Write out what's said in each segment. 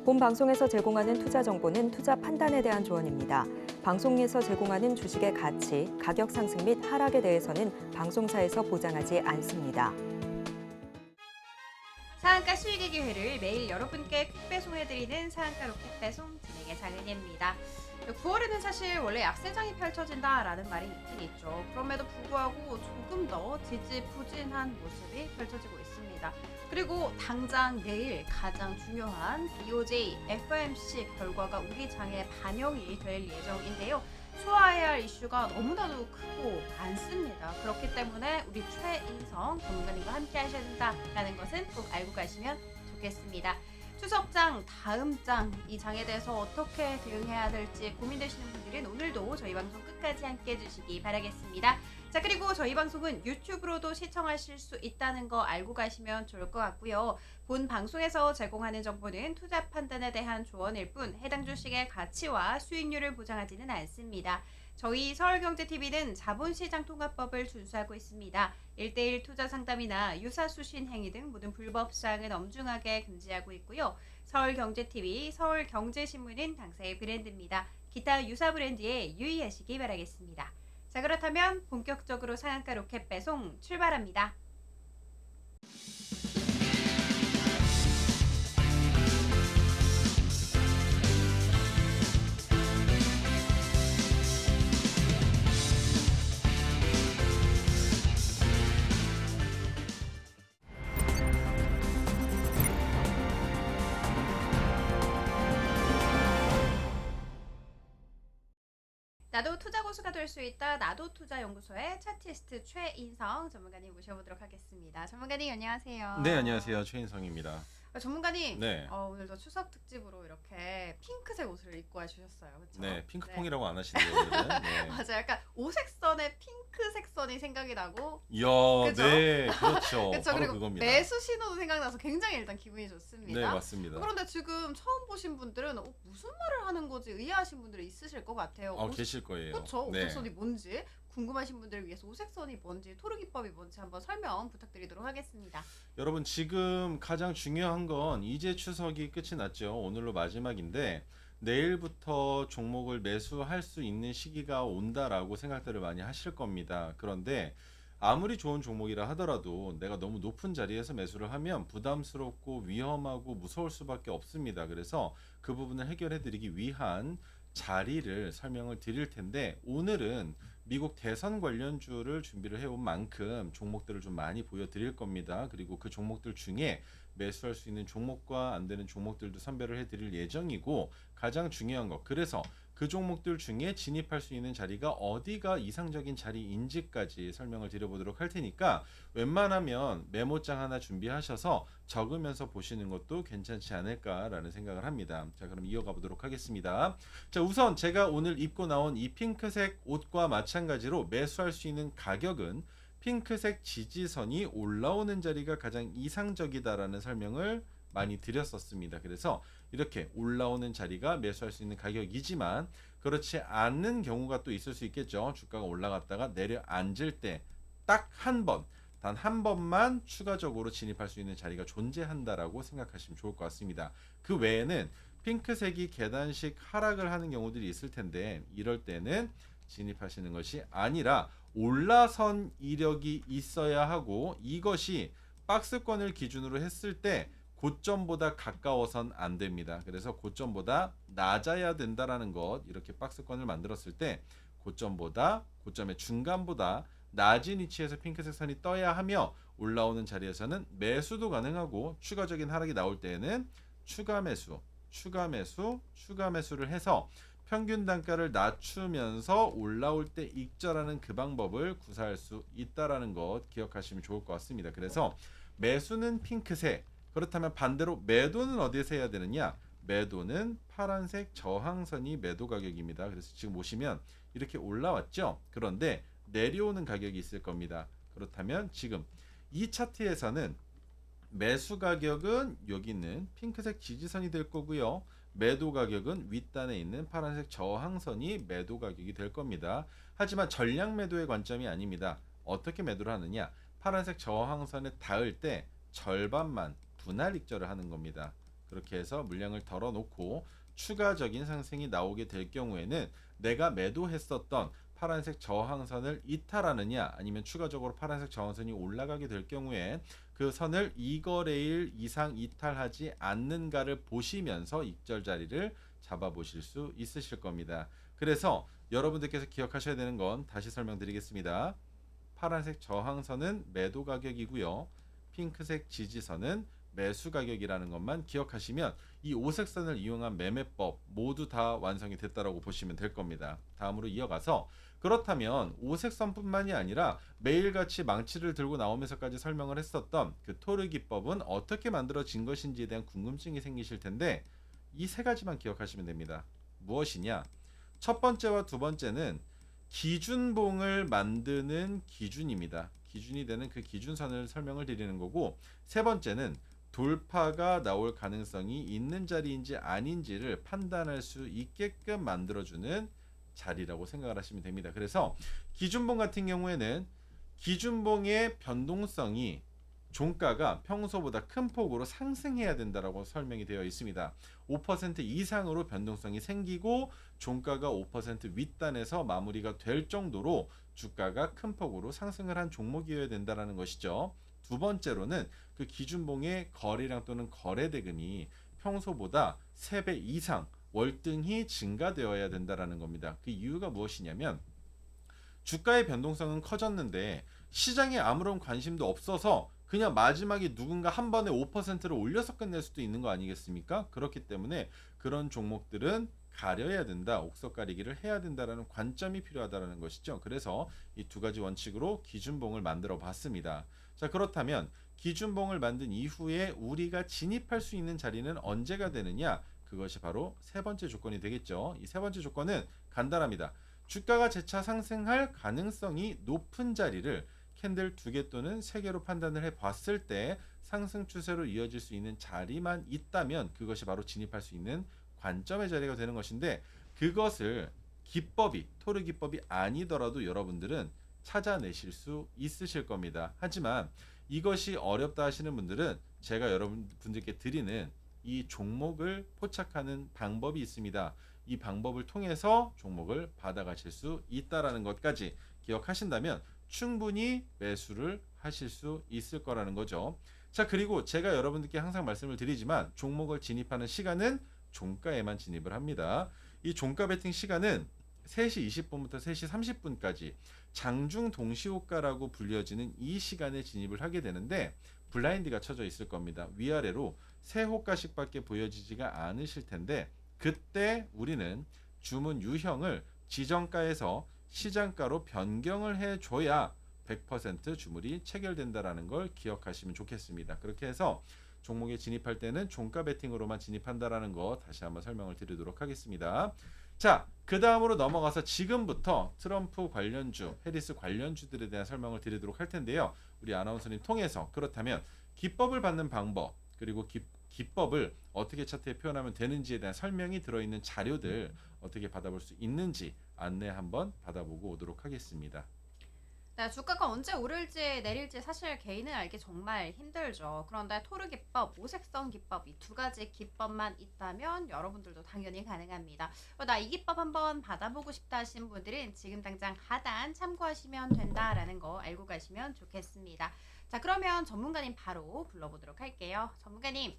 본 방송에서 제공하는 투자 정보는 투자 판단에 대한 조언입니다. 방송에서 제공하는 주식의 가치, 가격 상승 및 하락에 대해서는 방송사에서 보장하지 않습니다. 상한가 수익의 기회를 매일 여러분께 퀵 배송해드리는 상한가 로켓 배송 진행의 장은희입니다. 9월에는 사실 원래 약세장이 펼쳐진다라는 말이 있긴 있죠. 그럼에도 불구하고 조금 더 지지부진한 모습이 펼쳐지고 있습니다. 그리고 당장 내일 가장 중요한 BOJ, FOMC 결과가 우리 장에 반영이 될 예정인데요. 소화해야 할 이슈가 너무나도 크고 많습니다. 그렇기 때문에 우리 최인성 전문가님과 함께 하셔야 된다라는 것은 꼭 알고 가시면 좋겠습니다. 추석장, 다음 장, 이 장에 대해서 어떻게 대응해야 될지 고민되시는 분들은 오늘도 저희 방송 끝까지 함께 해주시기 바라겠습니다. 자, 그리고 저희 방송은 유튜브로도 시청하실 수 있다는 거 알고 가시면 좋을 것 같고요. 본 방송에서 제공하는 정보는 투자 판단에 대한 조언일 뿐 해당 주식의 가치와 수익률을 보장하지는 않습니다. 저희 서울경제TV는 자본시장통합법을 준수하고 있습니다. 1:1 투자 상담이나 유사수신 행위 등 모든 불법사항은 엄중하게 금지하고 있고요. 서울경제TV, 서울경제신문은 당사의 브랜드입니다. 기타 유사 브랜드에 유의하시기 바라겠습니다. 자, 그렇다면 본격적으로 상한가 로켓 배송 출발합니다. 나도 투자 고수가 될 수 있다. 나도 투자 연구소의 차티스트 최인성 전문가님 모셔보도록 하겠습니다. 전문가님 안녕하세요. 네, 안녕하세요. 최인성입니다. 전문가님, 네. 오늘도 추석 특집으로 이렇게 핑크색 옷을 입고 와주셨어요. 그렇죠? 네, 핑크퐁이라고 안 하시네요, 오늘은. 네. 맞아요. 약간 오색선에 핑크색 선이 생각이 나고 이야, 그죠? 네, 그렇죠. 그렇죠. 바로 그리고 그겁니다. 매수 신호도 생각나서 굉장히 일단 기분이 좋습니다. 네, 맞습니다. 그런데 지금 처음 보신 분들은 무슨 말을 하는 거지 의아하신 분들이 있으실 것 같아요. 계실 거예요. 그렇죠. 네. 오색선이 뭔지 궁금하신 분들을 위해서 오색선이 뭔지 토르기법이 뭔지 한번 설명 부탁드리도록 하겠습니다. 여러분, 지금 가장 중요한 건 이제 추석이 끝이 났죠. 오늘로 마지막인데 내일부터 종목을 매수할 수 있는 시기가 온다라고 생각들을 많이 하실 겁니다. 그런데 아무리 좋은 종목이라 하더라도 내가 너무 높은 자리에서 매수를 하면 부담스럽고 위험하고 무서울 수밖에 없습니다. 그래서 그 부분을 해결해 드리기 위한 자리를 설명을 드릴 텐데, 오늘은 미국 대선 관련주를 준비를 해온 만큼 종목들을 좀 많이 보여드릴 겁니다. 그리고 그 종목들 중에 매수할 수 있는 종목과 안 되는 종목들도 선별을 해드릴 예정이고, 가장 중요한 것, 그래서 그 종목들 중에 진입할 수 있는 자리가 어디가 이상적인 자리인지까지 설명을 드려보도록 할 테니까 웬만하면 메모장 하나 준비하셔서 적으면서 보시는 것도 괜찮지 않을까라는 생각을 합니다. 자, 그럼 이어가 보도록 하겠습니다. 자, 우선 제가 오늘 입고 나온 이 핑크색 옷과 마찬가지로 매수할 수 있는 가격은 핑크색 지지선이 올라오는 자리가 가장 이상적이다라는 설명을 많이 드렸었습니다. 그래서 이렇게 올라오는 자리가 매수할 수 있는 가격이지만 그렇지 않는 경우가 또 있을 수 있겠죠. 주가가 올라갔다가 내려앉을 때 딱 한 번, 단 한 번만 추가적으로 진입할 수 있는 자리가 존재한다라고 생각하시면 좋을 것 같습니다. 그 외에는 핑크색이 계단식 하락을 하는 경우들이 있을 텐데, 이럴 때는 진입하시는 것이 아니라 올라선 이력이 있어야 하고, 이것이 박스권을 기준으로 했을 때 고점보다 가까워선 안 됩니다. 그래서 고점보다 낮아야 된다라는 것, 이렇게 박스권을 만들었을 때 고점의 중간보다 낮은 위치에서 핑크색 선이 떠야 하며, 올라오는 자리에서는 매수도 가능하고 추가적인 하락이 나올 때에는 추가 매수를 해서 평균 단가를 낮추면서 올라올 때 익절하는 그 방법을 구사할 수 있다라는 것 기억하시면 좋을 것 같습니다. 그래서 매수는 핑크색, 그렇다면 반대로 매도는 어디에서 해야 되느냐? 매도는 파란색 저항선이 매도 가격입니다. 그래서 지금 보시면 이렇게 올라왔죠? 그런데 내려오는 가격이 있을 겁니다. 그렇다면 지금 이 차트에서는 매수 가격은 여기 있는 핑크색 지지선이 될 거고요. 매도 가격은 윗단에 있는 파란색 저항선이 매도 가격이 될 겁니다. 하지만 전량 매도의 관점이 아닙니다. 어떻게 매도를 하느냐? 파란색 저항선에 닿을 때 절반만 분할 익절을 하는 겁니다. 그렇게 해서 물량을 덜어놓고 추가적인 상승이 나오게 될 경우에는 내가 매도했었던 파란색 저항선을 이탈하느냐 아니면 추가적으로 파란색 저항선이 올라가게 될 경우에 그 선을 2거래일 이상 이탈하지 않는가를 보시면서 익절 자리를 잡아보실 수 있으실 겁니다. 그래서 여러분들께서 기억하셔야 되는 건 다시 설명드리겠습니다. 파란색 저항선은 매도 가격이고요. 핑크색 지지선은 매수 가격이라는 것만 기억하시면 이 오색선을 이용한 매매법 모두 다 완성이 됐다라고 보시면 될 겁니다. 다음으로 이어가서 그렇다면 오색선뿐만이 아니라 매일같이 망치를 들고 나오면서까지 설명을 했었던 그 토르 기법은 어떻게 만들어진 것인지에 대한 궁금증이 생기실 텐데 이 세 가지만 기억하시면 됩니다. 무엇이냐? 첫 번째와 두 번째는 기준봉을 만드는 기준입니다. 기준이 되는 그 기준선을 설명을 드리는 거고, 세 번째는 돌파가 나올 가능성이 있는 자리인지 아닌지를 판단할 수 있게끔 만들어주는 자리라고 생각을 하시면 됩니다. 그래서 기준봉 같은 경우에는 기준봉의 변동성이 종가가 평소보다 큰 폭으로 상승해야 된다라고 설명이 되어 있습니다. 5% 이상으로 변동성이 생기고 종가가 5% 윗단에서 마무리가 될 정도로 주가가 큰 폭으로 상승을 한 종목이어야 된다는 것이죠. 두 번째로는 그 기준봉의 거래량 또는 거래대금이 평소보다 3배 이상 월등히 증가되어야 된다는 겁니다. 그 이유가 무엇이냐면 주가의 변동성은 커졌는데 시장에 아무런 관심도 없어서 그냥 마지막에 누군가 한 번에 5%를 올려서 끝낼 수도 있는 거 아니겠습니까? 그렇기 때문에 그런 종목들은 가려야 된다, 옥석 가리기를 해야 된다라는 관점이 필요하다는 것이죠. 그래서 이 두 가지 원칙으로 기준봉을 만들어 봤습니다. 자, 그렇다면 기준봉을 만든 이후에 우리가 진입할 수 있는 자리는 언제가 되느냐? 그것이 바로 세 번째 조건이 되겠죠. 이 세 번째 조건은 간단합니다. 주가가 재차 상승할 가능성이 높은 자리를 캔들 2개 또는 3개로 판단을 해봤을 때 상승 추세로 이어질 수 있는 자리만 있다면 그것이 바로 진입할 수 있는 관점의 자리가 되는 것인데, 그것을 기법이 토르 기법이 아니더라도 여러분들은 찾아내실 수 있으실 겁니다. 하지만 이것이 어렵다 하시는 분들은 제가 여러분들께 드리는 이 종목을 포착하는 방법이 있습니다. 이 방법을 통해서 종목을 받아가실 수 있다라는 것까지 기억하신다면 충분히 매수를 하실 수 있을 거라는 거죠. 자, 그리고 제가 여러분들께 항상 말씀을 드리지만 종목을 진입하는 시간은 종가에만 진입을 합니다. 이 종가 베팅 시간은 3시 20분부터 3시 30분까지 장중 동시호가라고 불려지는 이 시간에 진입을 하게 되는데 블라인드가 쳐져 있을 겁니다. 위아래로 3호가씩밖에 보여지지가 않으실 텐데 그때 우리는 주문 유형을 지정가에서 시장가로 변경을 해줘야 100% 주물이 체결된다라는 걸 기억하시면 좋겠습니다. 그렇게 해서 종목에 진입할 때는 종가 베팅으로만 진입한다라는 거 다시 한번 설명을 드리도록 하겠습니다. 자, 그 다음으로 넘어가서 지금부터 트럼프 관련주, 해리스 관련주들에 대한 설명을 드리도록 할 텐데요. 우리 아나운서님 통해서 그렇다면 기법을 받는 방법, 그리고 기법을 어떻게 차트에 표현하면 되는지에 대한 설명이 들어있는 자료들 어떻게 받아볼 수 있는지 안내 한번 받아보고 오도록 하겠습니다. 네, 주가가 언제 오를지 내릴지 사실 개인은 알기 정말 힘들죠. 그런데 토르 기법, 오색선 기법 이 두 가지 기법만 있다면 여러분들도 당연히 가능합니다. 나 이 기법 한번 받아보고 싶다 하시는 분들은 지금 당장 하단 참고하시면 된다라는 거 알고 가시면 좋겠습니다. 자, 그러면 전문가님 바로 불러보도록 할게요. 전문가님.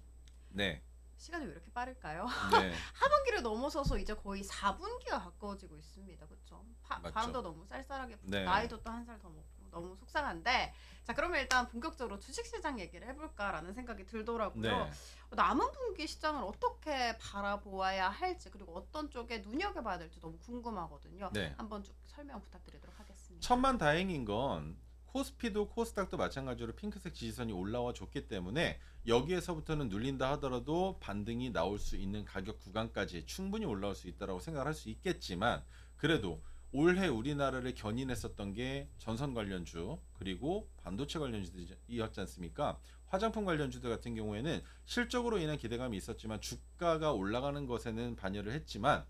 네. 시간이 왜 이렇게 빠를까요? 네. 하반기를 넘어서서 이제 거의 4분기가 가까워지고 있습니다. 그렇죠? 맞죠. 바람도 너무 쌀쌀하게 불고 네. 나이도 또 한 살 더 먹고 너무 속상한데, 자, 그러면 일단 본격적으로 주식시장 얘기를 해볼까라는 생각이 들더라고요. 네. 남은 분기 시장을 어떻게 바라보아야 할지, 그리고 어떤 쪽에 눈여겨봐야 될지 너무 궁금하거든요. 네. 한번 쭉 설명 부탁드리도록 하겠습니다. 천만 다행인 건 코스피도 코스닥도 마찬가지로 핑크색 지지선이 올라와 줬기 때문에 여기에서부터는 눌린다 하더라도 반등이 나올 수 있는 가격 구간까지 충분히 올라올 수 있다고 생각할 수 있겠지만, 그래도 올해 우리나라를 견인했었던 게 전선 관련주 그리고 반도체 관련주들이었지 않습니까? 화장품 관련주들 같은 경우에는 실적으로 인한 기대감이 있었지만 주가가 올라가는 것에는 반열을 했지만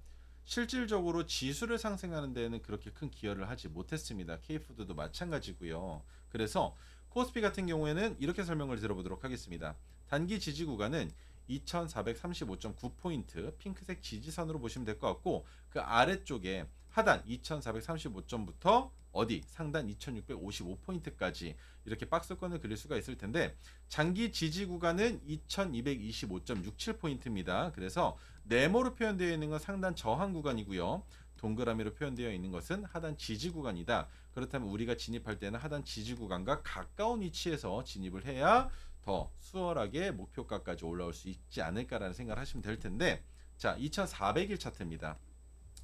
실질적으로 지수를 상승하는 데에는 그렇게 큰 기여를 하지 못했습니다. K푸드도 마찬가지고요. 그래서 코스피 같은 경우에는 이렇게 설명을 들어보도록 하겠습니다. 단기 지지 구간은 2435.9포인트 핑크색 지지선으로 보시면 될 것 같고, 그 아래쪽에 하단 2435점부터 어디 상단 2655포인트까지 이렇게 박스권을 그릴 수가 있을 텐데, 장기 지지 구간은 2225.67포인트입니다. 그래서 네모로 표현되어 있는 건 상단 저항 구간이고요. 동그라미로 표현되어 있는 것은 하단 지지 구간이다. 그렇다면 우리가 진입할 때는 하단 지지 구간과 가까운 위치에서 진입을 해야 더 수월하게 목표가까지 올라올 수 있지 않을까라는 생각을 하시면 될 텐데, 자, 2400일 차트입니다.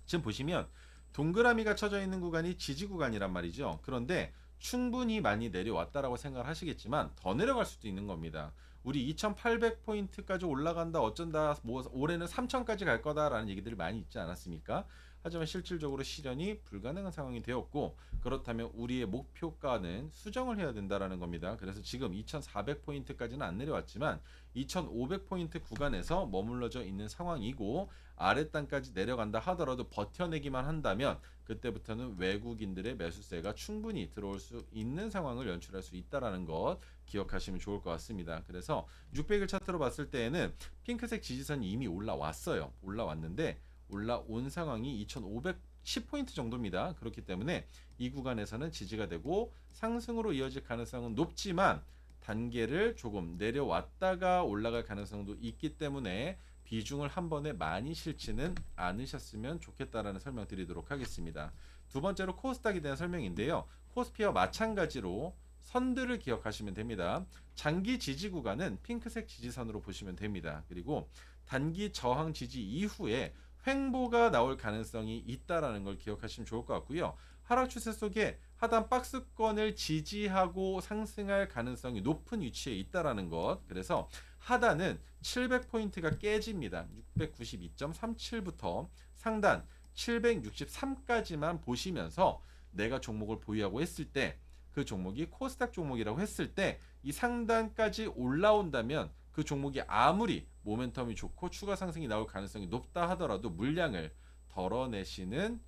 지금 보시면 동그라미가 쳐져 있는 구간이 지지 구간이란 말이죠. 그런데 충분히 많이 내려왔다라고 생각을 하시겠지만 더 내려갈 수도 있는 겁니다. 우리 2800포인트까지 올라간다, 어쩐다, 뭐 올해는 3000까지 갈 거다라는 얘기들이 많이 있지 않았습니까? 하지만 실질적으로 실현이 불가능한 상황이 되었고, 그렇다면 우리의 목표가는 수정을 해야 된다라는 겁니다. 그래서 지금 2400포인트까지는 안 내려왔지만 2500포인트 구간에서 머물러져 있는 상황이고, 아랫단까지 내려간다 하더라도 버텨내기만 한다면 그때부터는 외국인들의 매수세가 충분히 들어올 수 있는 상황을 연출할 수 있다라는 것 기억하시면 좋을 것 같습니다. 그래서 600일 차트로 봤을 때에는 핑크색 지지선이 이미 올라왔어요. 올라왔는데 올라온 상황이 2510포인트 정도입니다. 그렇기 때문에 이 구간에서는 지지가 되고 상승으로 이어질 가능성은 높지만 단계를 조금 내려왔다가 올라갈 가능성도 있기 때문에 비중을 한 번에 많이 실지는 않으셨으면 좋겠다라는 설명 드리도록 하겠습니다. 두 번째로 코스닥에 대한 설명인데요. 코스피와 마찬가지로 선들을 기억하시면 됩니다. 장기 지지 구간은 핑크색 지지선으로 보시면 됩니다. 그리고 단기 저항 지지 이후에 횡보가 나올 가능성이 있다라는 걸 기억하시면 좋을 것 같고요. 하락 추세 속에 하단 박스권을 지지하고 상승할 가능성이 높은 위치에 있다라는 것. 그래서 하단은 700포인트가 깨집니다. 692.37부터 상단 763까지만 보시면서 내가 종목을 보유하고 했을 때, 그 종목이 코스닥 종목이라고 했을 때 이 상단까지 올라온다면 그 종목이 아무리 모멘텀이 좋고 추가 상승이 나올 가능성이 높다 하더라도 물량을 덜어내시는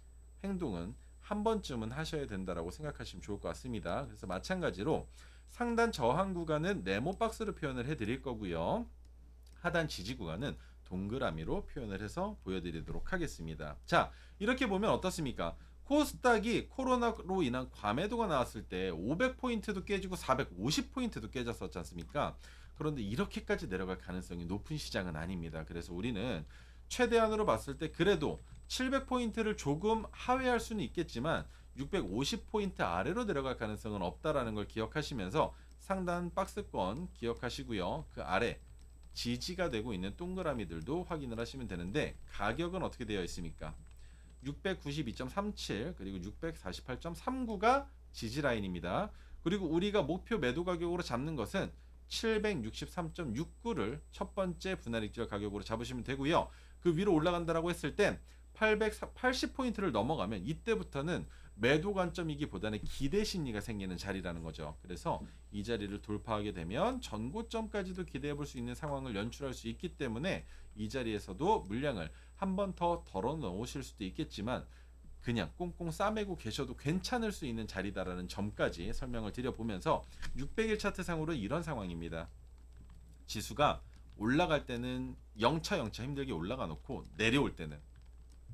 행동은 한 번쯤은 하셔야 된다라고 생각하시면 좋을 것 같습니다. 그래서 마찬가지로 상단 저항 구간은 네모 박스로 표현을 해드릴 거고요. 하단 지지 구간은 동그라미로 표현을 해서 보여드리도록 하겠습니다. 자, 이렇게 보면 어떻습니까? 코스닥이 코로나로 인한 과매도가 나왔을 때 500포인트도 깨지고 450포인트도 깨졌었지 않습니까? 그런데 이렇게까지 내려갈 가능성이 높은 시장은 아닙니다. 그래서 우리는 최대한으로 봤을 때 그래도 700포인트를 조금 하회할 수는 있겠지만 650포인트 아래로 내려갈 가능성은 없다라는 걸 기억하시면서 상단 박스권 기억하시고요. 그 아래 지지가 되고 있는 동그라미들도 확인을 하시면 되는데, 가격은 어떻게 되어 있습니까? 692.37 그리고 648.39가 지지 라인입니다. 그리고 우리가 목표 매도 가격으로 잡는 것은 763.69를 첫 번째 분할 익절 가격으로 잡으시면 되고요. 그 위로 올라간다라고 했을 땐 880포인트를 넘어가면 이때부터는 매도 관점이기보다는 기대 심리가 생기는 자리라는 거죠. 그래서 이 자리를 돌파하게 되면 전고점까지도 기대해 볼 수 있는 상황을 연출할 수 있기 때문에 이 자리에서도 물량을 한 번 더 덜어 넣으실 수도 있겠지만 그냥 꽁꽁 싸매고 계셔도 괜찮을 수 있는 자리다라는 점까지 설명을 드려보면서 600일 차트상으로 이런 상황입니다. 지수가 올라갈 때는 영차 힘들게 올라가 놓고 내려올 때는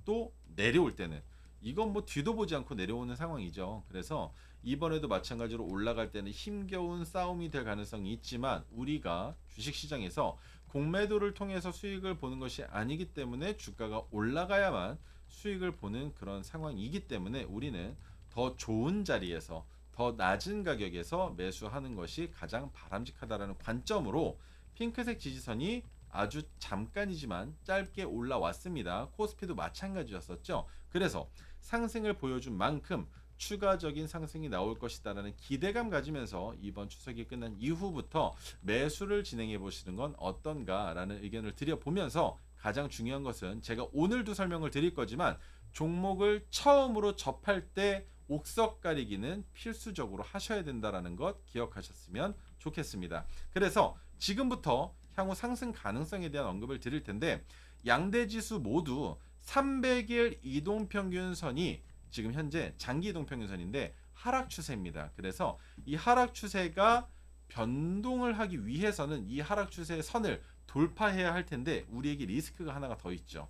또 내려올 때는 이건 뭐 뒤도 보지 않고 내려오는 상황이죠. 그래서 이번에도 마찬가지로 올라갈 때는 힘겨운 싸움이 될 가능성이 있지만 우리가 주식시장에서 공매도를 통해서 수익을 보는 것이 아니기 때문에 주가가 올라가야만 수익을 보는 그런 상황이기 때문에 우리는 더 좋은 자리에서 더 낮은 가격에서 매수하는 것이 가장 바람직하다라는 관점으로 핑크색 지지선이 아주 잠깐이지만 짧게 올라왔습니다. 코스피도 마찬가지였었죠. 그래서 상승을 보여준 만큼 추가적인 상승이 나올 것이다라는 기대감 가지면서 이번 추석이 끝난 이후부터 매수를 진행해 보시는 건 어떤가라는 의견을 드려보면서, 가장 중요한 것은 제가 오늘도 설명을 드릴 거지만 종목을 처음으로 접할 때 옥석 가리기는 필수적으로 하셔야 된다는 것 기억하셨으면 좋겠습니다. 그래서 지금부터 향후 상승 가능성에 대한 언급을 드릴 텐데, 양대 지수 모두 300일 이동평균선이 지금 현재 장기 이동평균선인데 하락 추세입니다. 그래서 이 하락 추세가 변동을 하기 위해서는 이 하락 추세의 선을 돌파해야 할 텐데 우리에게 리스크가 하나가 더 있죠.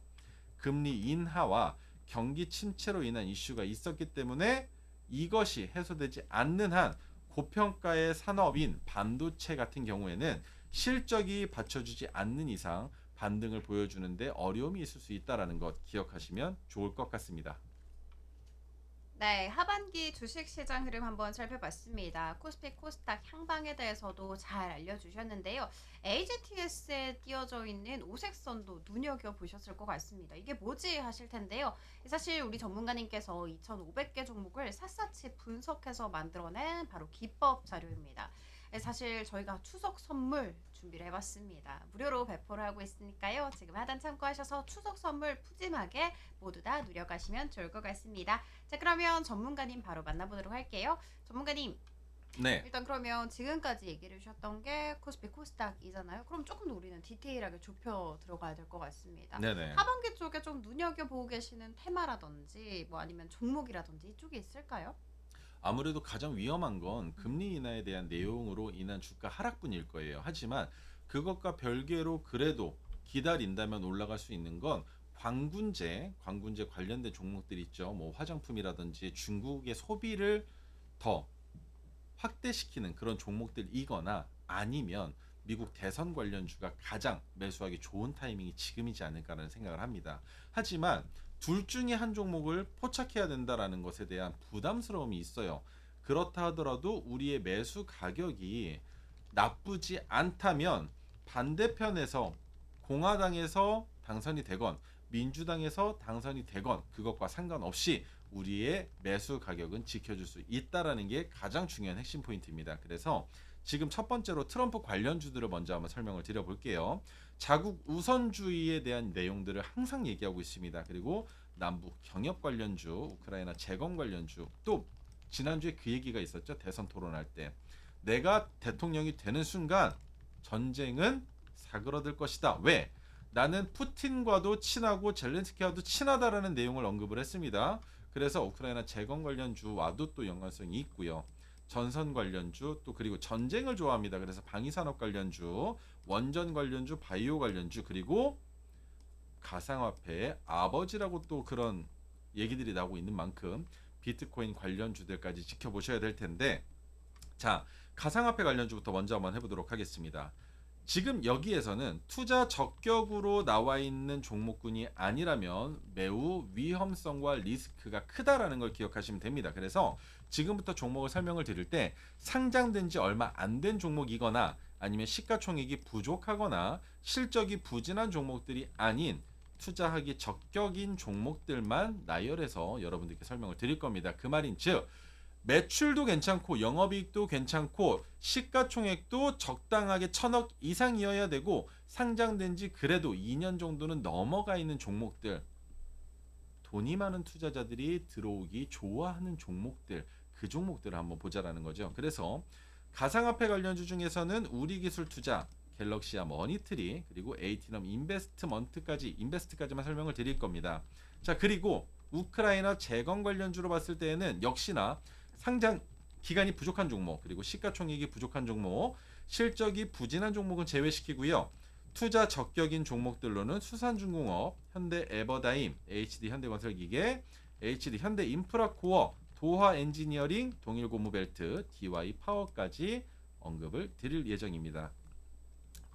금리 인하와 경기 침체로 인한 이슈가 있었기 때문에 이것이 해소되지 않는 한 고평가의 산업인 반도체 같은 경우에는 실적이 받쳐주지 않는 이상 반등을 보여주는데 어려움이 있을 수 있다는 것 기억하시면 좋을 것 같습니다. 네, 하반기 주식시장 흐름 한번 살펴봤습니다. 코스피, 코스닥 향방에 대해서도 잘 알려주셨는데요. AGTS에 띄어져 있는 오색선도 눈여겨보셨을 것 같습니다. 이게 뭐지 하실 텐데요. 사실 우리 전문가님께서 2,500개 종목을 샅샅이 분석해서 만들어낸 바로 기법 자료입니다. 사실 저희가 추석 선물 준비를 해봤습니다. 무료로 배포를 하고 있으니까요. 지금 하단 참고하셔서 추석 선물 푸짐하게 모두 다 누려가시면 좋을 것 같습니다. 자, 그러면 전문가님 바로 만나보도록 할게요. 전문가님, 네. 일단 그러면 지금까지 얘기를 주셨던 게 코스피 코스닥이잖아요. 그럼 조금 더 우리는 디테일하게 좁혀 들어가야 될 것 같습니다. 네네. 하반기 쪽에 좀 눈여겨보고 계시는 테마라든지 뭐 아니면 종목이라든지 이쪽에 있을까요? 아무래도 가장 위험한 건 금리 인하에 대한 내용으로 인한 주가 하락분일 거예요. 하지만 그것과 별개로 그래도 기다린다면 올라갈 수 있는 건 광군제 관련된 종목들 있죠. 뭐 화장품이라든지 중국의 소비를 더 확대시키는 그런 종목들이거나 아니면 미국 대선 관련주가 가장 매수하기 좋은 타이밍이 지금이지 않을까라는 생각을 합니다. 하지만 둘 중에 한 종목을 포착해야 된다라는 것에 대한 부담스러움이 있어요. 그렇다 하더라도 우리의 매수 가격이 나쁘지 않다면 반대편에서 공화당에서 당선이 되건 민주당에서 당선이 되건 그것과 상관없이 우리의 매수 가격은 지켜줄 수 있다라는 게 가장 중요한 핵심 포인트입니다. 그래서 지금 첫 번째로 트럼프 관련주들을 먼저 한번 설명을 드려볼게요. 자국 우선주의에 대한 내용들을 항상 얘기하고 있습니다. 그리고 남북 경협 관련주, 우크라이나 재건 관련주, 또 지난주에 그 얘기가 있었죠. 대선 토론할 때 내가 대통령이 되는 순간 전쟁은 사그러들 것이다. 왜? 나는 푸틴과도 친하고 젤렌스키와도 친하다라는 내용을 언급을 했습니다. 그래서 우크라이나 재건 관련주와도 또 연관성이 있고요. 전선 관련주 또 그리고 전쟁을 좋아합니다. 그래서 방위산업 관련주, 원전 관련주, 바이오 관련주 그리고 가상화폐의 아버지라고 또 그런 얘기들이 나오고 있는 만큼 비트코인 관련주들까지 지켜보셔야 될 텐데 자, 가상화폐 관련주부터 먼저 한번 해보도록 하겠습니다. 지금 여기에서는 투자 적격으로 나와 있는 종목군이 아니라면 매우 위험성과 리스크가 크다라는 걸 기억하시면 됩니다. 그래서 지금부터 종목을 설명을 드릴 때 상장된 지 얼마 안 된 종목이거나 아니면 시가총액이 부족하거나 실적이 부진한 종목들이 아닌 투자하기 적격인 종목들만 나열해서 여러분들께 설명을 드릴 겁니다. 그 말인즉 매출도 괜찮고 영업이익도 괜찮고 시가총액도 적당하게 1,000억 이상이어야 되고 상장된 지 그래도 2년 정도는 넘어가 있는 종목들, 돈이 많은 투자자들이 들어오기 좋아하는 종목들, 그 종목들을 한번 보자라는 거죠. 그래서 가상화폐 관련주 중에서는 우리기술투자, 갤럭시아 머니트리, 그리고 에이티넘 인베스트까지만 설명을 드릴 겁니다. 자, 그리고 우크라이나 재건 관련주로 봤을 때에는 역시나 상장 기간이 부족한 종목, 그리고 시가총액이 부족한 종목, 실적이 부진한 종목은 제외시키고요. 투자 적격인 종목들로는 수산중공업, 현대에버다임, HD 현대건설기계, HD 현대인프라코어, 도화엔지니어링, 동일고무벨트, DY 파워까지 언급을 드릴 예정입니다.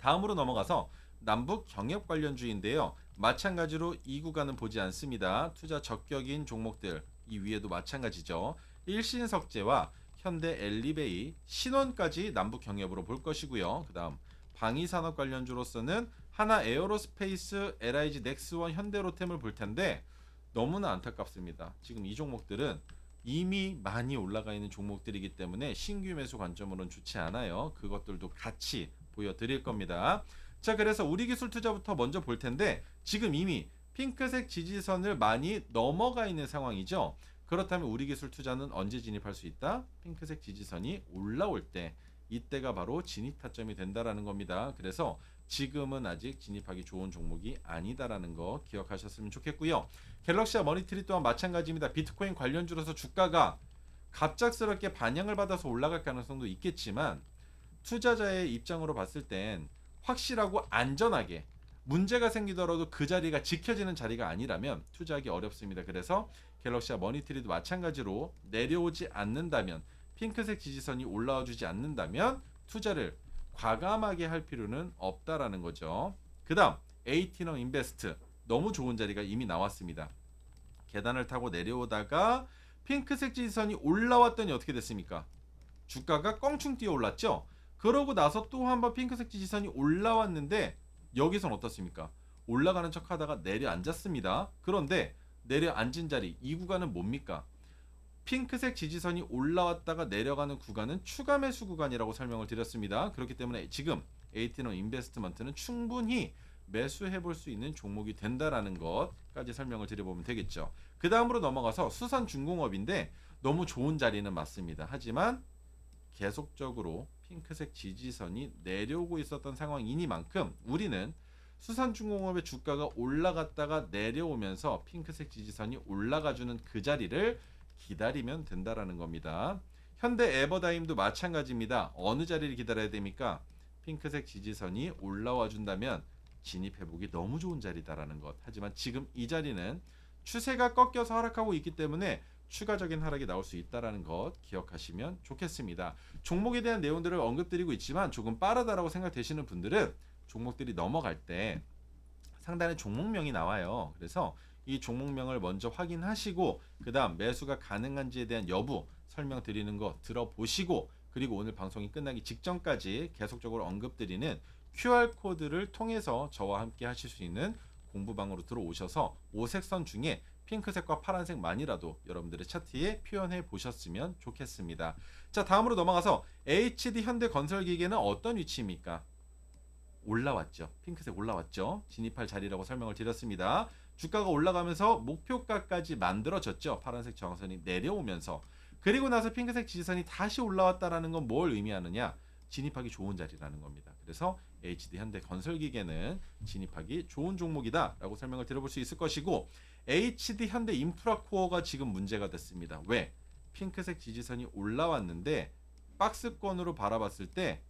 다음으로 넘어가서 남북 경협 관련주인데요. 마찬가지로 이 구간은 보지 않습니다. 투자 적격인 종목들 이 위에도 마찬가지죠. 일신석재와 현대 엘리베이, 신원까지 남북 경협으로 볼 것이고요. 그 다음 방위산업 관련주로서는 하나 에어로스페이스, LIG 넥스원, 현대로템을 볼 텐데 너무나 안타깝습니다. 지금 이 종목들은 이미 많이 올라가 있는 종목들이기 때문에 신규 매수 관점으로는 좋지 않아요. 그것들도 같이 보여드릴 겁니다. 자, 그래서 우리기술투자부터 먼저 볼 텐데 지금 이미 핑크색 지지선을 많이 넘어가 있는 상황이죠. 그렇다면 우리기술투자는 언제 진입할 수 있다? 핑크색 지지선이 올라올 때, 이때가 바로 진입 타점이 된다라는 겁니다. 그래서 지금은 아직 진입하기 좋은 종목이 아니다라는 거 기억하셨으면 좋겠고요. 갤럭시와 머니트리 또한 마찬가지입니다. 비트코인 관련주로서 주가가 갑작스럽게 반향을 받아서 올라갈 가능성도 있겠지만 투자자의 입장으로 봤을 땐 확실하고 안전하게 문제가 생기더라도 그 자리가 지켜지는 자리가 아니라면 투자하기 어렵습니다. 그래서 갤럭시와 머니트리도 마찬가지로 내려오지 않는다면, 핑크색 지지선이 올라와 주지 않는다면 투자를 과감하게 할 필요는 없다라는 거죠. 그 다음 에이티넘 인베스트, 너무 좋은 자리가 이미 나왔습니다. 계단을 타고 내려오다가 핑크색 지지선이 올라왔더니 어떻게 됐습니까? 주가가 껑충 뛰어 올랐죠. 그러고 나서 또 한 번 핑크색 지지선이 올라왔는데 여기선 어떻습니까? 올라가는 척 하다가 내려앉았습니다. 그런데 내려앉은 자리, 이 구간은 뭡니까? 핑크색 지지선이 올라왔다가 내려가는 구간은 추가 매수 구간이라고 설명을 드렸습니다. 그렇기 때문에 지금 에이티넘 인베스트먼트는 충분히 매수해 볼 수 있는 종목이 된다라는 것까지 설명을 드려보면 되겠죠. 그 다음으로 넘어가서 수산중공업인데 너무 좋은 자리는 맞습니다. 하지만 계속적으로 핑크색 지지선이 내려오고 있었던 상황이니만큼 우리는 수산중공업의 주가가 올라갔다가 내려오면서 핑크색 지지선이 올라가주는 그 자리를 기다리면 된다라는 겁니다. 현대 에버다임도 마찬가지입니다. 어느 자리를 기다려야 됩니까? 핑크색 지지선이 올라와 준다면 진입해보기 너무 좋은 자리다라는 것. 하지만 지금 이 자리는 추세가 꺾여서 하락하고 있기 때문에 추가적인 하락이 나올 수 있다는 것 기억하시면 좋겠습니다. 종목에 대한 내용들을 언급드리고 있지만 조금 빠르다라고 생각되시는 분들은 종목들이 넘어갈 때 상단에 종목명이 나와요. 그래서 이 종목명을 먼저 확인하시고 그 다음 매수가 가능한지에 대한 여부 설명드리는 거 들어보시고, 그리고 오늘 방송이 끝나기 직전까지 계속적으로 언급드리는 QR코드를 통해서 저와 함께 하실 수 있는 공부방으로 들어오셔서 오색선 중에 핑크색과 파란색만이라도 여러분들의 차트에 표현해 보셨으면 좋겠습니다. 자, 다음으로 넘어가서 HD 현대건설기계는 어떤 위치입니까? 올라왔죠. 핑크색 올라왔죠. 진입할 자리라고 설명을 드렸습니다. 주가가 올라가면서 목표가까지 만들어졌죠. 파란색 저항선이 내려오면서. 그리고 나서 핑크색 지지선이 다시 올라왔다라는 건 뭘 의미하느냐? 진입하기 좋은 자리라는 겁니다. 그래서 HD 현대건설기계는 진입하기 좋은 종목이다라고 설명을 드려볼 수 있을 것이고, HD 현대인프라코어가 지금 문제가 됐습니다. 왜? 핑크색 지지선이 올라왔는데 박스권으로 바라봤을 때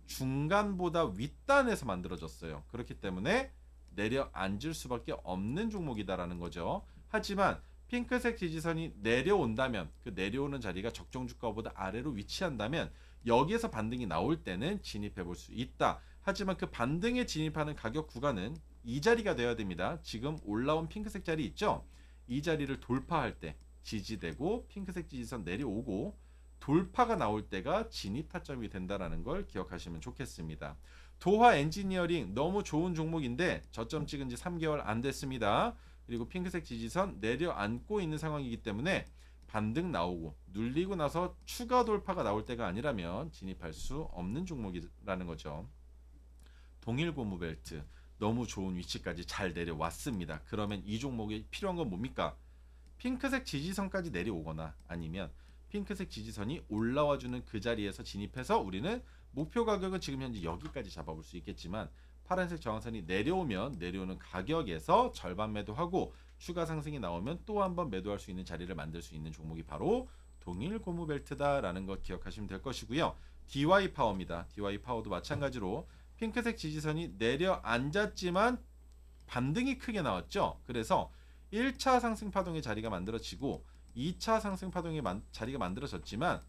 중간보다 윗단에서 만들어졌어요. 그렇기 때문에 내려앉을 수밖에 없는 종목이다라는 거죠. 하지만 핑크색 지지선이 내려온다면, 그 내려오는 자리가 적정 주가보다 아래로 위치한다면 여기에서 반등이 나올 때는 진입해 볼 수 있다. 하지만 그 반등에 진입하는 가격 구간은 이 자리가 되어야 됩니다. 지금 올라온 핑크색 자리 있죠? 이 자리를 돌파할 때 지지되고 핑크색 지지선 내려오고 돌파가 나올 때가 진입 타점이 된다는 걸 기억하시면 좋겠습니다. 도화 엔지니어링 너무 좋은 종목인데 저점 찍은 지 3개월 안 됐습니다. 그리고 핑크색 지지선 내려앉고 있는 상황이기 때문에 반등 나오고 눌리고 나서 추가 돌파가 나올 때가 아니라면 진입할 수 없는 종목이라는 거죠. 동일고무벨트 너무 좋은 위치까지 잘 내려왔습니다. 그러면 이 종목에 필요한 건 뭡니까? 핑크색 지지선까지 내려오거나 아니면 핑크색 지지선이 올라와주는 그 자리에서 진입해서 우리는 목표 가격은 지금 현재 여기까지 잡아볼 수 있겠지만 파란색 저항선이 내려오면 내려오는 가격에서 절반 매도하고 추가 상승이 나오면 또 한 번 매도할 수 있는 자리를 만들 수 있는 종목이 바로 동일고무벨트다라는 것 기억하시면 될 것이고요. DY파워입니다. DY파워도 마찬가지로 핑크색 지지선이 내려앉았지만 반등이 크게 나왔죠. 그래서 1차 상승 파동의 자리가 만들어지고 2차 상승 파동의 자리가 만들어졌지만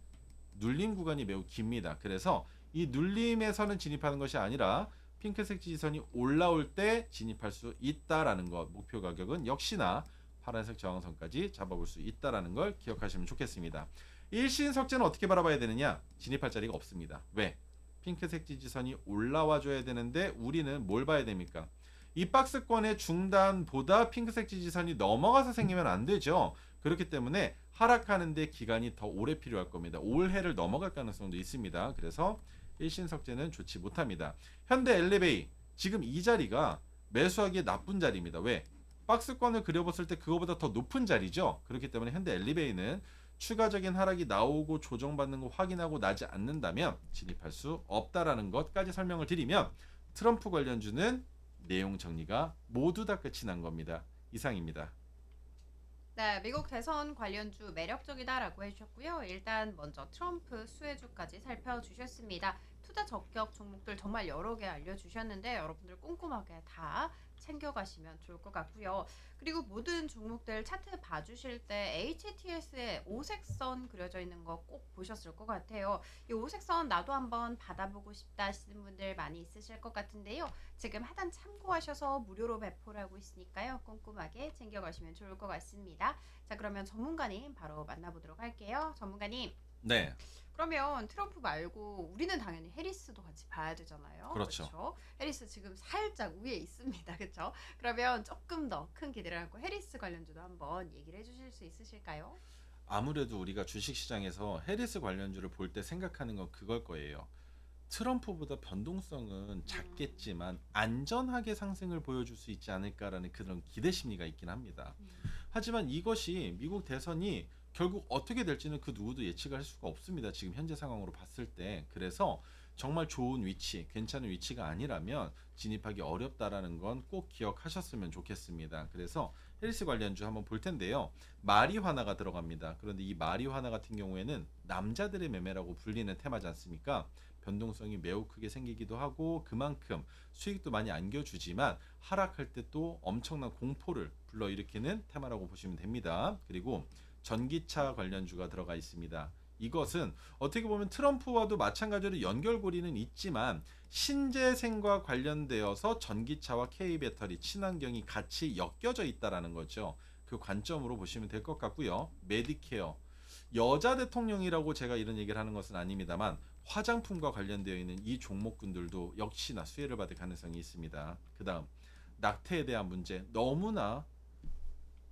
눌림 구간이 매우 깁니다. 그래서 이 눌림에서는 진입하는 것이 아니라 핑크색 지지선이 올라올 때 진입할 수 있다라는 것, 목표 가격은 역시나 파란색 저항선까지 잡아볼 수 있다라는 걸 기억하시면 좋겠습니다. 일신석재는 어떻게 바라봐야 되느냐? 진입할 자리가 없습니다. 왜? 핑크색 지지선이 올라와 줘야 되는데 우리는 뭘 봐야 됩니까? 이 박스권의 중단보다 핑크색 지지선이 넘어가서 생기면 안 되죠. 그렇기 때문에 하락하는데 기간이 더 오래 필요할 겁니다. 올해를 넘어갈 가능성도 있습니다. 그래서 일신석재는 좋지 못합니다. 현대 엘리베이 지금 이 자리가 매수하기에 나쁜 자리입니다. 왜? 박스권을 그려봤을 때 그거보다 더 높은 자리죠. 그렇기 때문에 현대 엘리베이는 추가적인 하락이 나오고 조정받는 거 확인하고 나지 않는다면 진입할 수 없다라는 것까지 설명을 드리면 트럼프 관련주는 내용 정리가 모두 다 끝이 난 겁니다. 이상입니다. 네, 미국 대선 관련주 매력적이다라고 해주셨고요. 일단 먼저 트럼프 수혜주까지 살펴주셨습니다. 투자 투자 적격 종목들 정말 여러 개 알려주셨는데 여러분들 꼼꼼하게 다 챙겨가시면 좋을 것 같고요. 그리고 모든 종목들 차트 봐주실 때 HTS에 오색선 그려져 있는 거 꼭 보셨을 것 같아요. 이 오색선 나도 한번 받아보고 싶다 하시는 분들 많이 있으실 것 같은데요. 지금 하단 참고하셔서 무료로 배포를 하고 있으니까요. 꼼꼼하게 챙겨가시면 좋을 것 같습니다. 자, 그러면 전문가님 바로 만나보도록 할게요. 전문가님. 네, 그러면 트럼프 말고 우리는 당연히 해리스도 같이 봐야 되잖아요. 그렇죠. 그렇죠? 해리스 지금 살짝 위에 있습니다. 그렇죠? 그러면 조금 더 큰 기대를 하고 해리스 관련주도 한번 얘기를 해주실 수 있으실까요? 아무래도 우리가 주식시장에서 해리스 관련주를 볼 때 생각하는 건 그걸 거예요. 트럼프보다 변동성은 작겠지만 안전하게 상승을 보여줄 수 있지 않을까라는 그런 기대 심리가 있긴 합니다. 하지만 이것이 미국 대선이 결국 어떻게 될지는 그 누구도 예측할 수가 없습니다. 지금 현재 상황으로 봤을 때. 그래서 정말 좋은 위치, 괜찮은 위치가 아니라면 진입하기 어렵다라는 건 꼭 기억하셨으면 좋겠습니다. 그래서 헬스 관련주 한번 볼 텐데요. 마리화나가 들어갑니다. 그런데 이 마리화나 같은 경우에는 남자들의 매매라고 불리는 테마지 않습니까? 변동성이 매우 크게 생기기도 하고 그만큼 수익도 많이 안겨주지만 하락할 때 또 엄청난 공포를 불러일으키는 테마라고 보시면 됩니다. 그리고 전기차 관련주가 들어가 있습니다. 이것은 어떻게 보면 트럼프와도 마찬가지로 연결고리는 있지만 신재생과 관련되어서 전기차와 K배터리, 친환경이 같이 엮여져 있다라는 거죠. 그 관점으로 보시면 될 것 같고요. 메디케어, 여자 대통령이라고 제가 이런 얘기를 하는 것은 아닙니다만 화장품과 관련되어 있는 이 종목군들도 역시나 수혜를 받을 가능성이 있습니다. 그 다음 낙태에 대한 문제, 너무나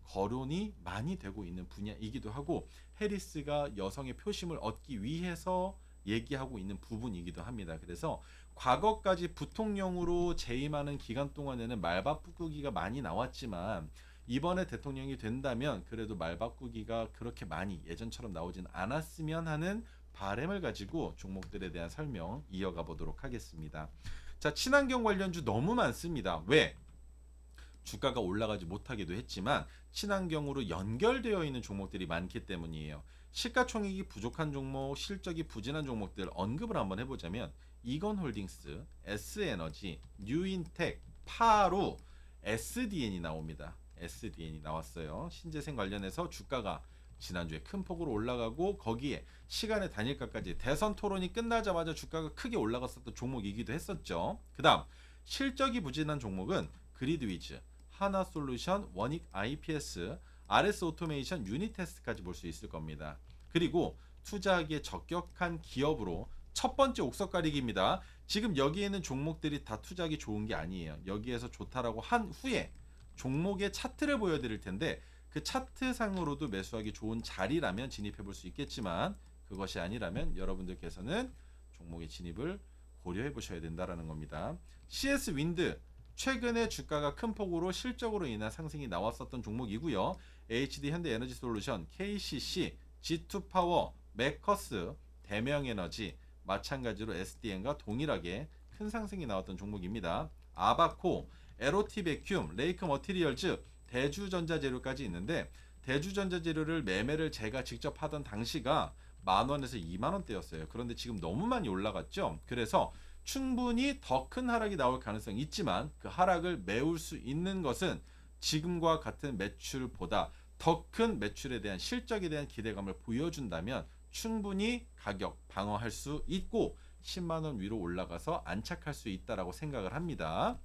거론이 많이 되고 있는 분야이기도 하고 해리스가 여성의 표심을 얻기 위해서 얘기하고 있는 부분이기도 합니다. 그래서 과거까지 부통령으로 재임하는 기간 동안에는 말바꾸기가 많이 나왔지만 이번에 대통령이 된다면 그래도 말바꾸기가 그렇게 많이 예전처럼 나오진 않았으면 하는 바람을 가지고 종목들에 대한 설명 이어가 보도록 하겠습니다. 자, 친환경 관련주 너무 많습니다. 왜? 주가가 올라가지 못하기도 했지만 친환경으로 연결되어 있는 종목들이 많기 때문이에요. 시가총액이 부족한 종목, 실적이 부진한 종목들 언급을 한번 해보자면 이건홀딩스, S에너지, 뉴인텍, 파루, SDN이 나옵니다. SDN이 나왔어요. 신재생 관련해서 주가가 지난주에 큰 폭으로 올라가고 거기에 시간의 단일가까지 대선 토론이 끝나자마자 주가가 크게 올라갔었던 종목이기도 했었죠. 그 다음 실적이 부진한 종목은 그리드위즈, 하나솔루션, 원익 IPS, RS 오토메이션, 유니테스트까지 볼 수 있을 겁니다. 그리고 투자하기에 적격한 기업으로 첫 번째 옥석 가리기입니다. 지금 여기에는 종목들이 다 투자하기 좋은 게 아니에요. 여기에서 좋다라고 한 후에 종목의 차트를 보여드릴 텐데 그 차트상으로도 매수하기 좋은 자리라면 진입해 볼 수 있겠지만 그것이 아니라면 여러분들께서는 종목의 진입을 고려해 보셔야 된다라는 겁니다. CS 윈드, 최근에 주가가 큰 폭으로 실적으로 인한 상승이 나왔었던 종목이고요. HD 현대에너지솔루션, KCC, G2파워, 메커스, 대명에너지 마찬가지로 SDN과 동일하게 큰 상승이 나왔던 종목입니다. 아바코, 에로티 베큐움, 레이크 머티리얼즈, 대주전자재료까지 있는데 대주전자재료를 매매를 제가 직접 하던 당시가 10,000원에서 20,000원대였어요. 그런데 지금 너무 많이 올라갔죠. 그래서 충분히 더 큰 하락이 나올 가능성이 있지만 그 하락을 메울 수 있는 것은 지금과 같은 매출보다 더 큰 매출에 대한 실적에 대한 기대감을 보여준다면 충분히 가격 방어할 수 있고 10만원 위로 올라가서 안착할 수 있다라고 생각을 합니다.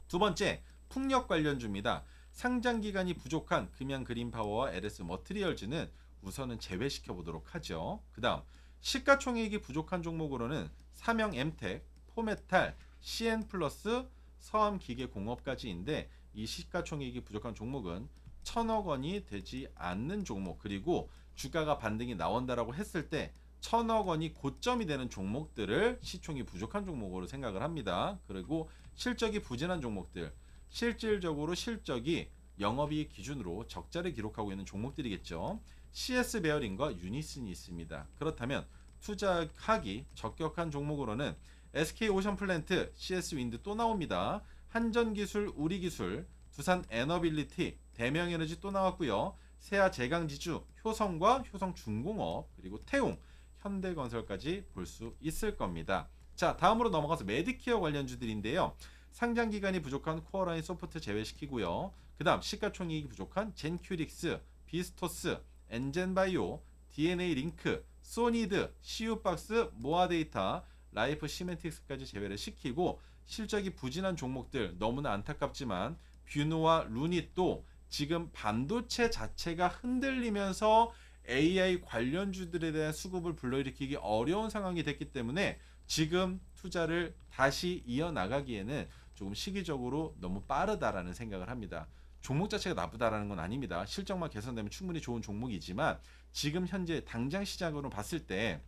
두 번째, 풍력 관련주입니다. 상장 기간이 부족한 금양 그린파워와 LS 머티리얼즈는 우선은 제외시켜 보도록 하죠. 그 다음 시가총액이 부족한 종목으로는 삼형 엠텍, 포메탈, CN플러스, 서암기계공업까지인데 이 시가총액이 부족한 종목은 1,000억 원이 되지 않는 종목, 그리고 주가가 반등이 나온다라고 했을 때 1,000억 원이 고점이 되는 종목들을 시총이 부족한 종목으로 생각을 합니다. 그리고 실적이 부진한 종목들, 실질적으로 실적이 영업이익 기준으로 적자를 기록하고 있는 종목들이겠죠. CS 베어링과 유니슨이 있습니다. 그렇다면 투자하기 적격한 종목으로는 SK 오션플랜트, CS 윈드 또 나옵니다. 한전기술, 우리기술, 두산 에너빌리티, 대명에너지 또 나왔고요. 세아 제강지주, 효성과 효성중공업, 그리고 태웅, 현대건설까지 볼 수 있을 겁니다. 자, 다음으로 넘어가서 메디케어 관련주들인데요. 상장 기간이 부족한 코어라인 소프트 제외시키고요. 그 다음 시가총액이 부족한 젠큐릭스, 비스토스, 엔젠바이오, DNA 링크, 소니드, CU박스, 모아데이터, 라이프 시멘틱스까지 제외를 시키고 실적이 부진한 종목들 너무나 안타깝지만 뷰노와 루닛도 지금 반도체 자체가 흔들리면서 AI 관련주들에 대한 수급을 불러일으키기 어려운 상황이 됐기 때문에 지금 투자를 다시 이어나가기에는 조금 시기적으로 너무 빠르다라는 생각을 합니다. 종목 자체가 나쁘다라는 건 아닙니다. 실적만 개선되면 충분히 좋은 종목이지만 지금 현재 당장 시장으로 봤을 때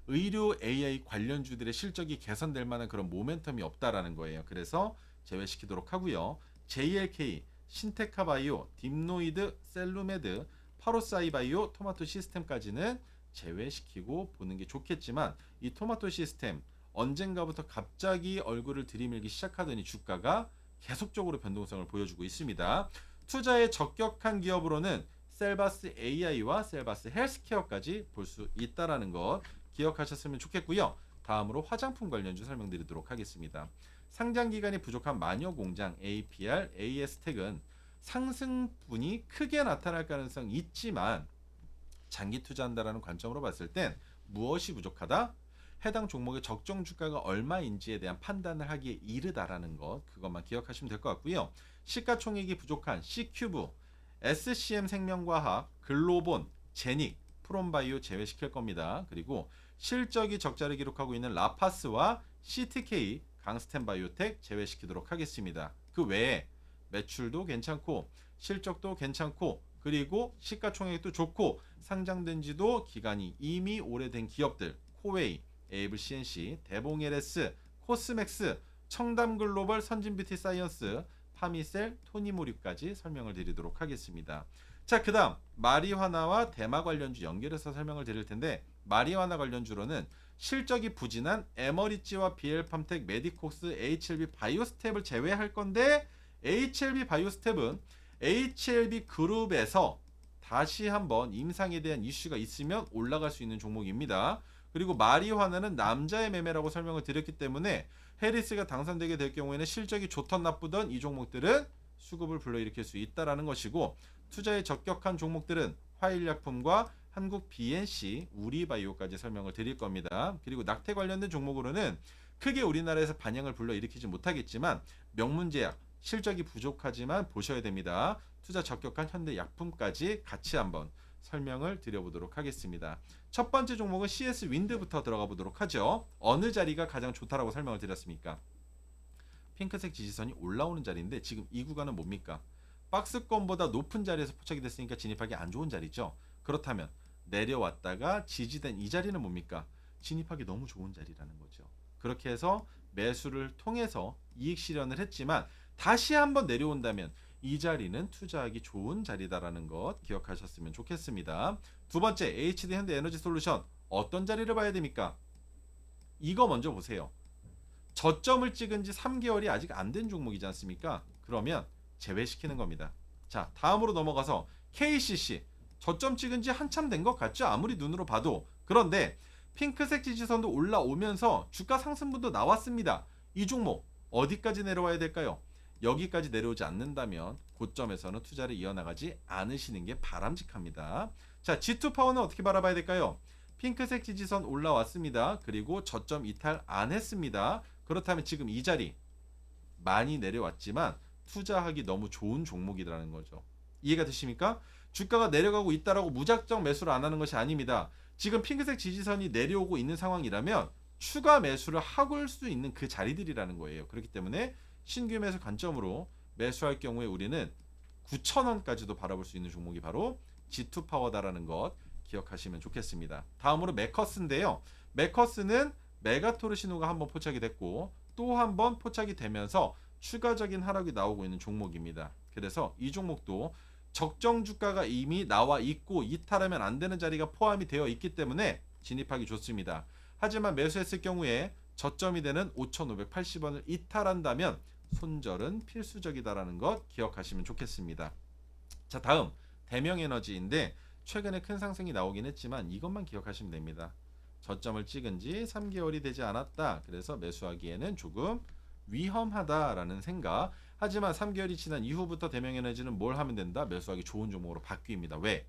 의료 AI 관련주들의 실적이 개선될 만한 그런 모멘텀이 없다라는 거예요. 그래서 제외시키도록 하고요. JLK, 신테카바이오, 딥노이드, 셀루메드, 파로사이바이오, 토마토 시스템까지는 제외시키고 보는 게 좋겠지만 이 토마토 시스템 언젠가부터 갑자기 얼굴을 들이밀기 시작하더니 주가가 계속적으로 변동성을 보여주고 있습니다. 투자에 적격한 기업으로는 셀바스 AI와 셀바스 헬스케어까지 볼 수 있다라는 것 기억하셨으면 좋겠고요. 다음으로 화장품 관련주 설명드리도록 하겠습니다. 상장 기간이 부족한 마녀공장 APR, AS텍은 상승분이 크게 나타날 가능성이 있지만 장기 투자한다라는 관점으로 봤을 땐 무엇이 부족하다? 해당 종목의 적정 주가가 얼마인지에 대한 판단을 하기에 이르다라는 것 그것만 기억하시면 될 것 같고요. 시가총액이 부족한 C큐브, SCM 생명과학, 글로본, 제닉, 프롬바이오 제외시킬 겁니다. 그리고 실적이 적자를 기록하고 있는 라파스와 CTK, 강스텐바이오텍 제외시키도록 하겠습니다. 그 외에 매출도 괜찮고 실적도 괜찮고 그리고 시가총액도 좋고 상장된 지도 기간이 이미 오래된 기업들 코웨이, 에이블 CNC, 대봉 LS, 코스맥스, 청담글로벌, 선진뷰티 사이언스, 파미셀, 토니모리까지 설명을 드리도록 하겠습니다. 자, 그 다음 마리화나와 대마 관련주 연결해서 설명을 드릴 텐데 마리화나 관련주로는 실적이 부진한 에머리지와 비엘팜텍, 메디콕스, HLB 바이오스텝을 제외할 건데 HLB 바이오스텝은 HLB 그룹에서 다시 한번 임상에 대한 이슈가 있으면 올라갈 수 있는 종목입니다. 그리고 마리화나는 남자의 매매라고 설명을 드렸기 때문에 해리스가 당선되게 될 경우에는 실적이 좋던 나쁘던 이 종목들은 수급을 불러일으킬 수 있다라는 것이고 투자에 적격한 종목들은 화일약품과 한국 BNC, 우리바이오까지 설명을 드릴 겁니다. 그리고 낙태 관련된 종목으로는 크게 우리나라에서 반향을 불러일으키지 못하겠지만 명문제약, 실적이 부족하지만 보셔야 됩니다. 투자 적격한 현대약품까지 같이 한번 설명을 드려보도록 하겠습니다. 첫 번째 종목은 CS 윈드부터 들어가 보도록 하죠. 어느 자리가 가장 좋다라고 설명을 드렸습니까? 핑크색 지지선이 올라오는 자리인데 지금 이 구간은 뭡니까? 박스권보다 높은 자리에서 포착이 됐으니까 진입하기 안 좋은 자리죠. 그렇다면 내려왔다가 지지된 이 자리는 뭡니까? 진입하기 너무 좋은 자리라는 거죠. 그렇게 해서 매수를 통해서 이익 실현을 했지만 다시 한번 내려온다면 이 자리는 투자하기 좋은 자리다라는 것 기억하셨으면 좋겠습니다. 두 번째 HD 현대에너지솔루션 어떤 자리를 봐야 됩니까? 이거 먼저 보세요. 저점을 찍은 지 3개월이 아직 안 된 종목이지 않습니까? 그러면 제외시키는 겁니다. 자, 다음으로 넘어가서 KCC 저점 찍은 지 한참 된 것 같죠? 아무리 눈으로 봐도. 그런데 핑크색 지지선도 올라오면서 주가 상승분도 나왔습니다. 이 종목 어디까지 내려와야 될까요? 여기까지 내려오지 않는다면 고점에서는 투자를 이어나가지 않으시는 게 바람직합니다. 자, G2파워는 어떻게 바라봐야 될까요? 핑크색 지지선 올라왔습니다. 그리고 저점 이탈 안 했습니다. 그렇다면 지금 이 자리 많이 내려왔지만 투자하기 너무 좋은 종목이라는 거죠. 이해가 되십니까? 주가가 내려가고 있다라고 무작정 매수를 안 하는 것이 아닙니다. 지금 핑크색 지지선이 내려오고 있는 상황이라면 추가 매수를 하고 수 있는 그 자리들이라는 거예요. 그렇기 때문에 신규 매수 관점으로 매수할 경우에 우리는 9,000원까지도 바라볼 수 있는 종목이 바로 G2파워다라는 것 기억하시면 좋겠습니다. 다음으로 메커스인데요. 메커스는 메가토르 신호가 한번 포착이 됐고 또 한번 포착이 되면서 추가적인 하락이 나오고 있는 종목입니다. 그래서 이 종목도 적정 주가가 이미 나와 있고 이탈하면 안 되는 자리가 포함이 되어 있기 때문에 진입하기 좋습니다. 하지만 매수했을 경우에 저점이 되는 5,580원을 이탈한다면 손절은 필수적이다라는 것 기억하시면 좋겠습니다. 자, 다음 대명에너지인데 최근에 큰 상승이 나오긴 했지만 이것만 기억하시면 됩니다. 저점을 찍은 지 3개월이 되지 않았다. 그래서 매수하기에는 조금 위험하다라는 생각. 하지만 3개월이 지난 이후부터 대명에너지는 뭘 하면 된다? 매수하기 좋은 종목으로 바뀝니다. 왜?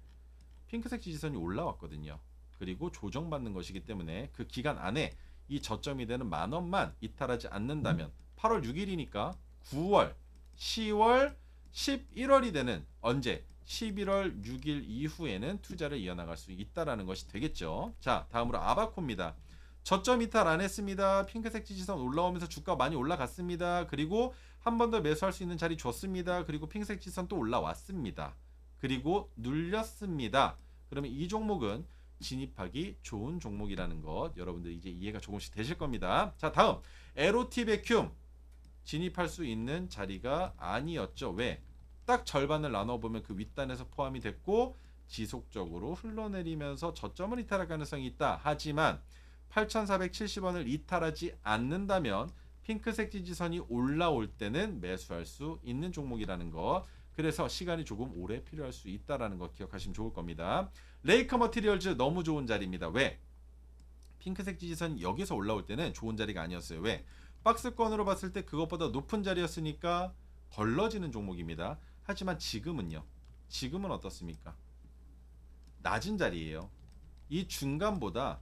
핑크색 지지선이 올라왔거든요. 그리고 조정받는 것이기 때문에 그 기간 안에 이 저점이 되는 10,000원만 이탈하지 않는다면 8월 6일이니까 9월, 10월, 11월이 되는 언제? 11월 6일 이후에는 투자를 이어나갈 수 있다라는 것이 되겠죠. 자, 다음으로 아바코입니다. 저점 이탈 안 했습니다. 핑크색 지지선 올라오면서 주가 많이 올라갔습니다. 그리고 한 번 더 매수할 수 있는 자리 줬습니다. 그리고 핑크색 지지선 또 올라왔습니다. 그리고 눌렸습니다. 그러면 이 종목은 진입하기 좋은 종목이라는 것 여러분들 이제 이해가 조금씩 되실 겁니다. 자, 다음 LOT 베큐um 진입할 수 있는 자리가 아니었죠. 왜? 딱 절반을 나눠보면 그 윗단에서 포함이 됐고 지속적으로 흘러내리면서 저점을 이탈할 가능성이 있다. 하지만 8,470원을 이탈하지 않는다면 핑크색 지지선이 올라올 때는 매수할 수 있는 종목이라는 것. 그래서 시간이 조금 오래 필요할 수 있다는 거 기억하시면 좋을 겁니다. 레이커 머티리얼즈 너무 좋은 자리입니다. 왜? 핑크색 지지선이 여기서 올라올 때는 좋은 자리가 아니었어요. 왜? 박스권으로 봤을 때 그것보다 높은 자리였으니까 걸러지는 종목입니다. 하지만 지금은요. 지금은 어떻습니까? 낮은 자리예요. 이 중간보다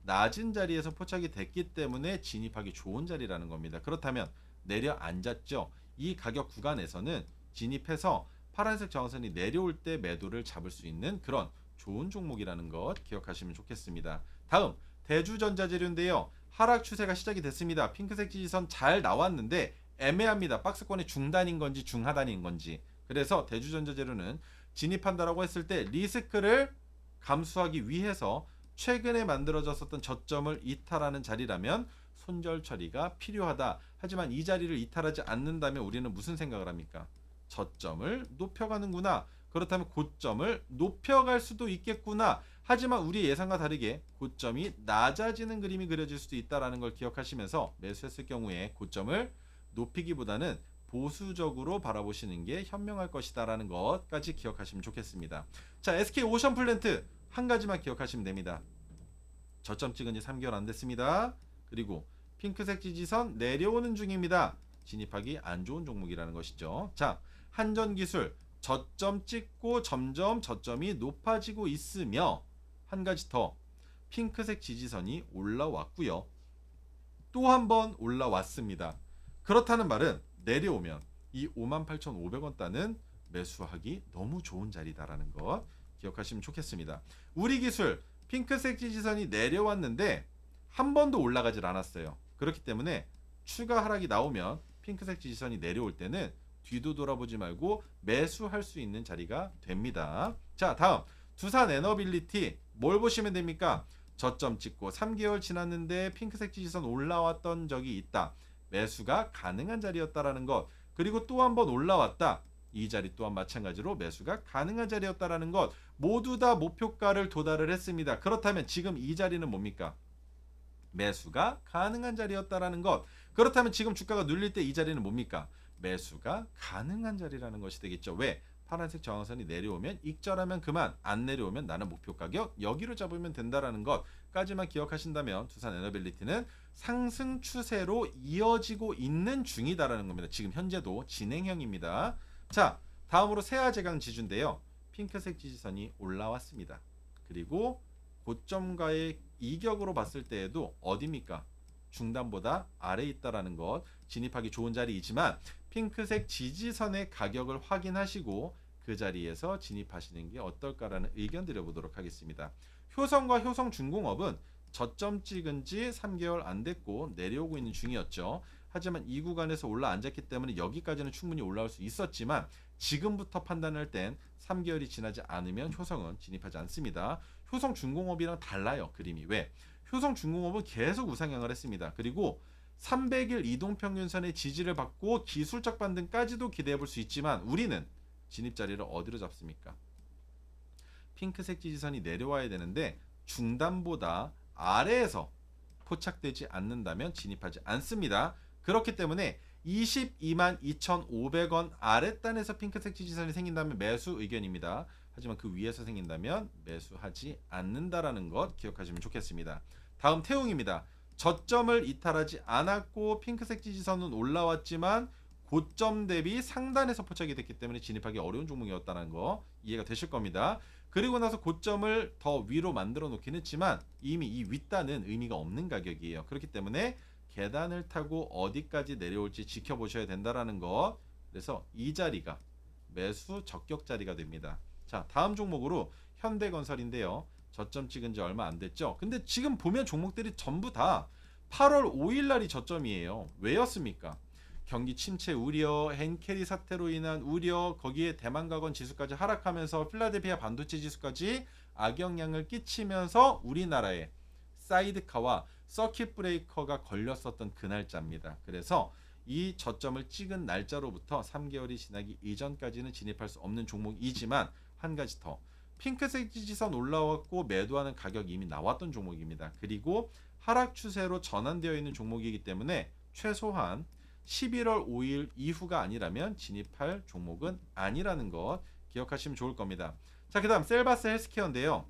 낮은 자리에서 포착이 됐기 때문에 진입하기 좋은 자리라는 겁니다. 그렇다면 내려앉았죠. 이 가격 구간에서는 진입해서 파란색 저항선이 내려올 때 매도를 잡을 수 있는 그런 좋은 종목이라는 것 기억하시면 좋겠습니다. 다음 대주전자재료인데요. 하락 추세가 시작이 됐습니다. 핑크색 지지선 잘 나왔는데 애매합니다. 박스권의 중단인 건지 중하단인 건지. 그래서 대주전자재료는 진입한다라고 했을 때 리스크를 감수하기 위해서 최근에 만들어졌었던 저점을 이탈하는 자리라면 손절 처리가 필요하다. 하지만 이 자리를 이탈하지 않는다면 우리는 무슨 생각을 합니까? 저점을 높여가는구나. 그렇다면 고점을 높여갈 수도 있겠구나. 하지만 우리의 예상과 다르게 고점이 낮아지는 그림이 그려질 수도 있다는 걸 기억하시면서 매수했을 경우에 고점을 높이기보다는 보수적으로 바라보시는 게 현명할 것이다라는 것까지 기억하시면 좋겠습니다. 자, SK 오션플랜트 한 가지만 기억하시면 됩니다. 저점 찍은 지 3개월 안 됐습니다. 그리고 핑크색 지지선 내려오는 중입니다. 진입하기 안 좋은 종목이라는 것이죠. 자, 한전기술 저점 찍고 점점 저점이 높아지고 있으며 한 가지 더 핑크색 지지선이 올라왔고요. 또 한 번 올라왔습니다. 그렇다는 말은 내려오면 이 58,500원 단은 매수하기 너무 좋은 자리다라는 것 기억하시면 좋겠습니다. 우리기술 핑크색 지지선이 내려왔는데 한 번도 올라가질 않았어요. 그렇기 때문에 추가 하락이 나오면 핑크색 지지선이 내려올 때는 뒤도 돌아보지 말고 매수할 수 있는 자리가 됩니다. 자, 다음 두산에너빌리티 뭘 보시면 됩니까? 저점 찍고 3개월 지났는데 핑크색 지지선 올라왔던 적이 있다. 매수가 가능한 자리였다라는 것. 그리고 또 한 번 올라왔다. 이 자리 또한 마찬가지로 매수가 가능한 자리였다라는 것. 모두 다 목표가를 도달을 했습니다. 그렇다면 지금 이 자리는 뭡니까? 매수가 가능한 자리였다라는 것. 그렇다면 지금 주가가 눌릴 때 이 자리는 뭡니까? 매수가 가능한 자리라는 것이 되겠죠. 왜? 파란색 저항선이 내려오면 익절하면 그만, 안 내려오면 나는 목표 가격 여기로 잡으면 된다라는 것까지만 기억하신다면 두산에너빌리티는 상승 추세로 이어지고 있는 중이다라는 겁니다. 지금 현재도 진행형입니다. 자, 다음으로 세아제강 지주인데요. 핑크색 지지선이 올라왔습니다. 그리고 고점과의 이격으로 봤을 때에도 어디입니까? 중단보다 아래에 있다라는 것. 진입하기 좋은 자리이지만 핑크색 지지선의 가격을 확인하시고 그 자리에서 진입하시는 게 어떨까라는 의견 드려보도록 하겠습니다. 효성과 효성중공업은 저점 찍은 지 3개월 안 됐고 내려오고 있는 중이었죠. 하지만 이 구간에서 올라앉았기 때문에 여기까지는 충분히 올라올 수 있었지만 지금부터 판단할 땐 3개월이 지나지 않으면 효성은 진입하지 않습니다. 효성중공업이랑 달라요, 그림이. 왜? 효성중공업은 계속 우상향을 했습니다. 그리고 300일 이동평균선의 지지를 받고 기술적 반등까지도 기대해 볼 수 있지만 우리는 진입 자리를 어디로 잡습니까? 핑크색 지지선이 내려와야 되는데 중단보다 아래에서 포착되지 않는다면 진입하지 않습니다. 그렇기 때문에 222,500원 아랫단에서 핑크색 지지선이 생긴다면 매수 의견입니다. 하지만 그 위에서 생긴다면 매수하지 않는다라는 것 기억하시면 좋겠습니다. 다음 태웅입니다. 저점을 이탈하지 않았고 핑크색 지지선은 올라왔지만 고점 대비 상단에서 포착이 됐기 때문에 진입하기 어려운 종목이었다는 거 이해가 되실 겁니다. 그리고 나서 고점을 더 위로 만들어 놓긴 했지만 이미 이 윗단은 의미가 없는 가격이에요. 그렇기 때문에 계단을 타고 어디까지 내려올지 지켜보셔야 된다라는 거. 그래서 이 자리가 매수 적격 자리가 됩니다. 자, 다음 종목으로 현대건설인데요. 저점 찍은 지 얼마 안 됐죠. 근데 지금 보면 종목들이 전부 다 8월 5일 날이 저점이에요. 왜였습니까? 경기 침체 우려, henKELLY 사태로 인한 우려, 거기에 대만가건 지수까지 하락하면서 필라델피아 반도체 지수까지 악영향을 끼치면서 우리나라에 사이드카와 서킷 브레이커가 걸렸었던 그 날짜입니다. 그래서 이 저점을 찍은 날짜로부터 3개월이 지나기 이전까지는 진입할 수 없는 종목이지만 한 가지 더, 핑크색 지지선 올라왔고 매도하는 가격이 이미 나왔던 종목입니다. 그리고 하락 추세로 전환되어 있는 종목이기 때문에 최소한 11월 5일 이후가 아니라면 진입할 종목은 아니라는 것 기억하시면 좋을 겁니다. 자, 그 다음 셀바스 헬스케어인데요.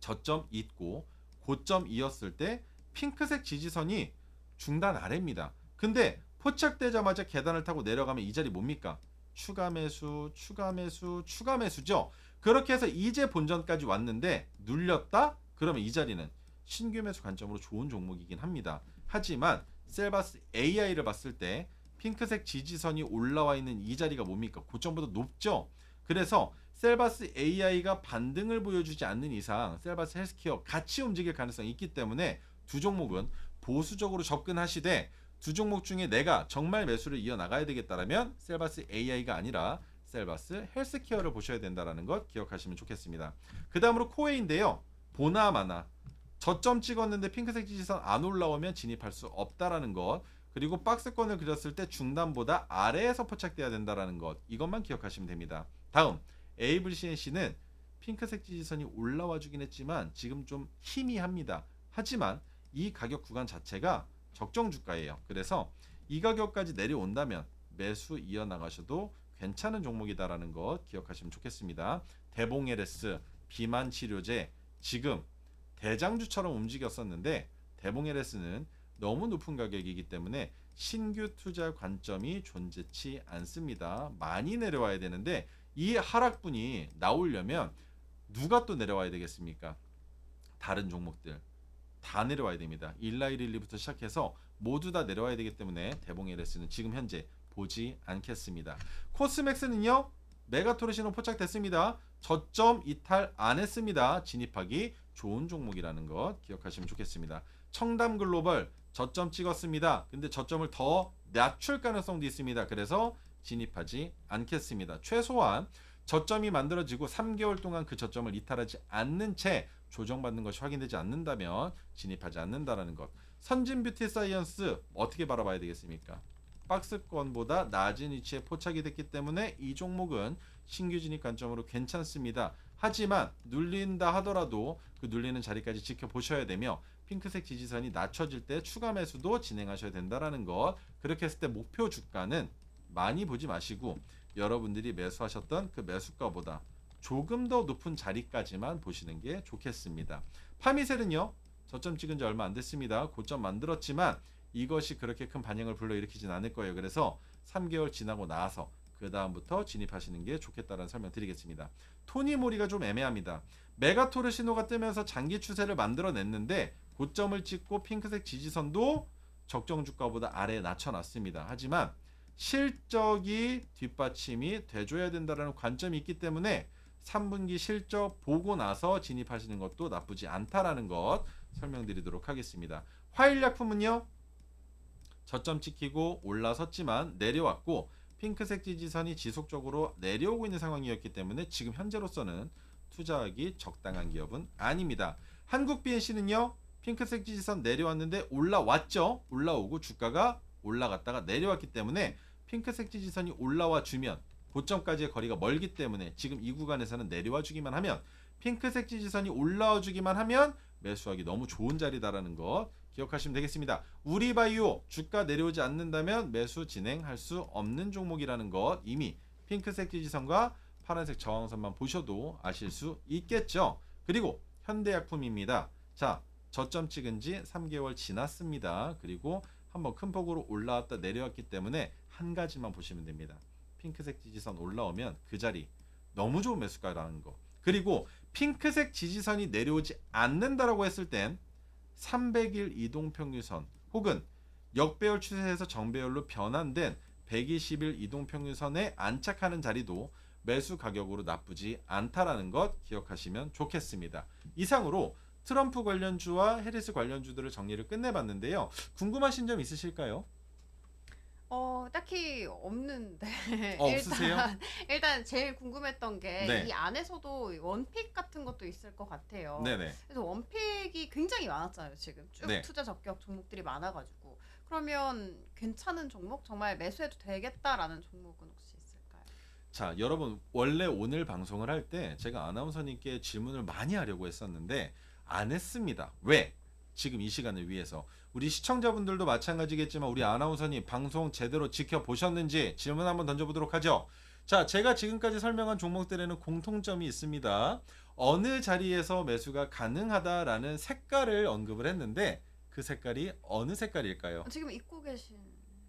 저점 있고 고점 이었을 때 핑크색 지지선이 중단 아래입니다. 근데 포착되자마자 계단을 타고 내려가면 이 자리 뭡니까? 추가 매수, 추가 매수, 추가 매수죠. 그렇게 해서 이제 본전까지 왔는데 눌렸다? 그러면 이 자리는 신규 매수 관점으로 좋은 종목이긴 합니다. 하지만 셀바스 AI를 봤을 때 핑크색 지지선이 올라와 있는 이 자리가 뭡니까? 고점보다 높죠. 그래서 셀바스 AI가 반등을 보여주지 않는 이상 셀바스 헬스케어 같이 움직일 가능성이 있기 때문에 두 종목은 보수적으로 접근하시되, 두 종목 중에 내가 정말 매수를 이어나가야 되겠다라면 셀바스 AI가 아니라 셀바스 헬스케어를 보셔야 된다는 것 기억하시면 좋겠습니다. 그 다음으로 코웨이인데요. 보나마나 저점 찍었는데 핑크색 지지선 안 올라오면 진입할 수 없다라는 것, 그리고 박스권을 그렸을 때 중단보다 아래에서 포착돼야 된다라는 것, 이것만 기억하시면 됩니다. 다음 AVCNC는 핑크색 지지선이 올라와 주긴 했지만 지금 좀 희미합니다. 하지만 이 가격 구간 자체가 적정 주가예요. 그래서 이 가격까지 내려온다면 매수 이어나가셔도 괜찮은 종목이다라는 것 기억하시면 좋겠습니다. 대봉 LS, 비만 치료제, 지금 대장주처럼 움직였었는데 대봉 LS는 너무 높은 가격이기 때문에 신규 투자 관점이 존재치 않습니다. 많이 내려와야 되는데 이 하락분이 나오려면 누가 또 내려와야 되겠습니까? 다른 종목들 다 내려와야 됩니다. 1912부터 시작해서 모두 다 내려와야 되기 때문에 대봉 LS는 지금 현재 보지 않겠습니다. 코스맥스는요. 메가토르신호 포착됐습니다. 저점 이탈 안 했습니다. 진입하기 좋은 종목이라는 것 기억하시면 좋겠습니다. 청담글로벌 저점 찍었습니다. 근데 저점을 더 낮출 가능성도 있습니다. 그래서 진입하지 않겠습니다. 최소한 저점이 만들어지고 3개월 동안 그 저점을 이탈하지 않는 채 조정받는 것이 확인되지 않는다면 진입하지 않는다라는 것. 선진뷰티사이언스 어떻게 바라봐야 되겠습니까? 박스권보다 낮은 위치에 포착이 됐기 때문에 이 종목은 신규 진입 관점으로 괜찮습니다. 하지만 눌린다 하더라도 그 눌리는 자리까지 지켜보셔야 되며 핑크색 지지선이 낮춰질 때 추가 매수도 진행하셔야 된다라는 것. 그렇게 했을 때 목표 주가는 많이 보지 마시고 여러분들이 매수하셨던 그 매수가보다 조금 더 높은 자리까지만 보시는 게 좋겠습니다. 파미셀은요. 저점 찍은 지 얼마 안 됐습니다. 고점 만들었지만 이것이 그렇게 큰 반영을 불러일으키진 않을 거예요. 그래서 3개월 지나고 나서 그 다음부터 진입하시는 게 좋겠다는 설명 드리겠습니다. 토니모리가 좀 애매합니다. 메가토르 신호가 뜨면서 장기 추세를 만들어냈는데 고점을 찍고 핑크색 지지선도 적정 주가보다 아래에 낮춰놨습니다. 하지만 실적이 뒷받침이 돼줘야 된다는 관점이 있기 때문에 3분기 실적 보고 나서 진입하시는 것도 나쁘지 않다라는 것 설명드리도록 하겠습니다. 화일약품은요. 저점 찍히고 올라섰지만 내려왔고 핑크색 지지선이 지속적으로 내려오고 있는 상황이었기 때문에 지금 현재로서는 투자하기 적당한 기업은 아닙니다. 한국BNC는요. 핑크색 지지선 내려왔는데 올라왔죠. 올라오고 주가가 올라갔다가 내려왔기 때문에 핑크색 지지선이 올라와 주면 고점까지의 거리가 멀기 때문에 지금 이 구간에서는 내려와 주기만 하면, 핑크색 지지선이 올라와 주기만 하면 매수하기 너무 좋은 자리다라는 것 기억하시면 되겠습니다. 우리바이오 주가 내려오지 않는다면 매수 진행할 수 없는 종목이라는 것, 이미 핑크색 지지선과 파란색 저항선만 보셔도 아실 수 있겠죠. 그리고 현대약품입니다. 자, 저점 찍은 지 3개월 지났습니다. 그리고 한번 큰 폭으로 올라왔다 내려왔기 때문에 한 가지만 보시면 됩니다. 핑크색 지지선 올라오면 그 자리 너무 좋은 매수가라는 거. 그리고 핑크색 지지선이 내려오지 않는다라고 했을 땐 300일 이동평균선 혹은 역배열 추세에서 정배열로 변환된 120일 이동평균선에 안착하는 자리도 매수 가격으로 나쁘지 않다라는 것 기억하시면 좋겠습니다. 이상으로 트럼프 관련주와 해리스 관련주들을 정리를 끝내봤는데요. 궁금하신 점 있으실까요? 딱히 없는데. 없으세요? 일단 제일 궁금했던 게 네. 이 안에서도 원픽 같은 것도 있을 것 같아요. 네네. 그래서 원픽이 굉장히 많았잖아요. 지금 쭉 네. 투자 적격 종목들이 많아가지고. 그러면 괜찮은 종목? 정말 매수해도 되겠다라는 종목은 혹시 있을까요? 자, 여러분 원래 오늘 방송을 할 때 제가 아나운서님께 질문을 많이 하려고 했었는데 안 했습니다. 왜? 지금 이 시간을 위해서. 우리 시청자분들도 마찬가지겠지만 우리 아나운서님 방송 제대로 지켜보셨는지 질문 한번 던져보도록 하죠. 자, 제가 지금까지 설명한 종목들에는 공통점이 있습니다. 어느 자리에서 매수가 가능하다라는 색깔을 언급을 했는데 그 색깔이 어느 색깔일까요? 지금 입고 계신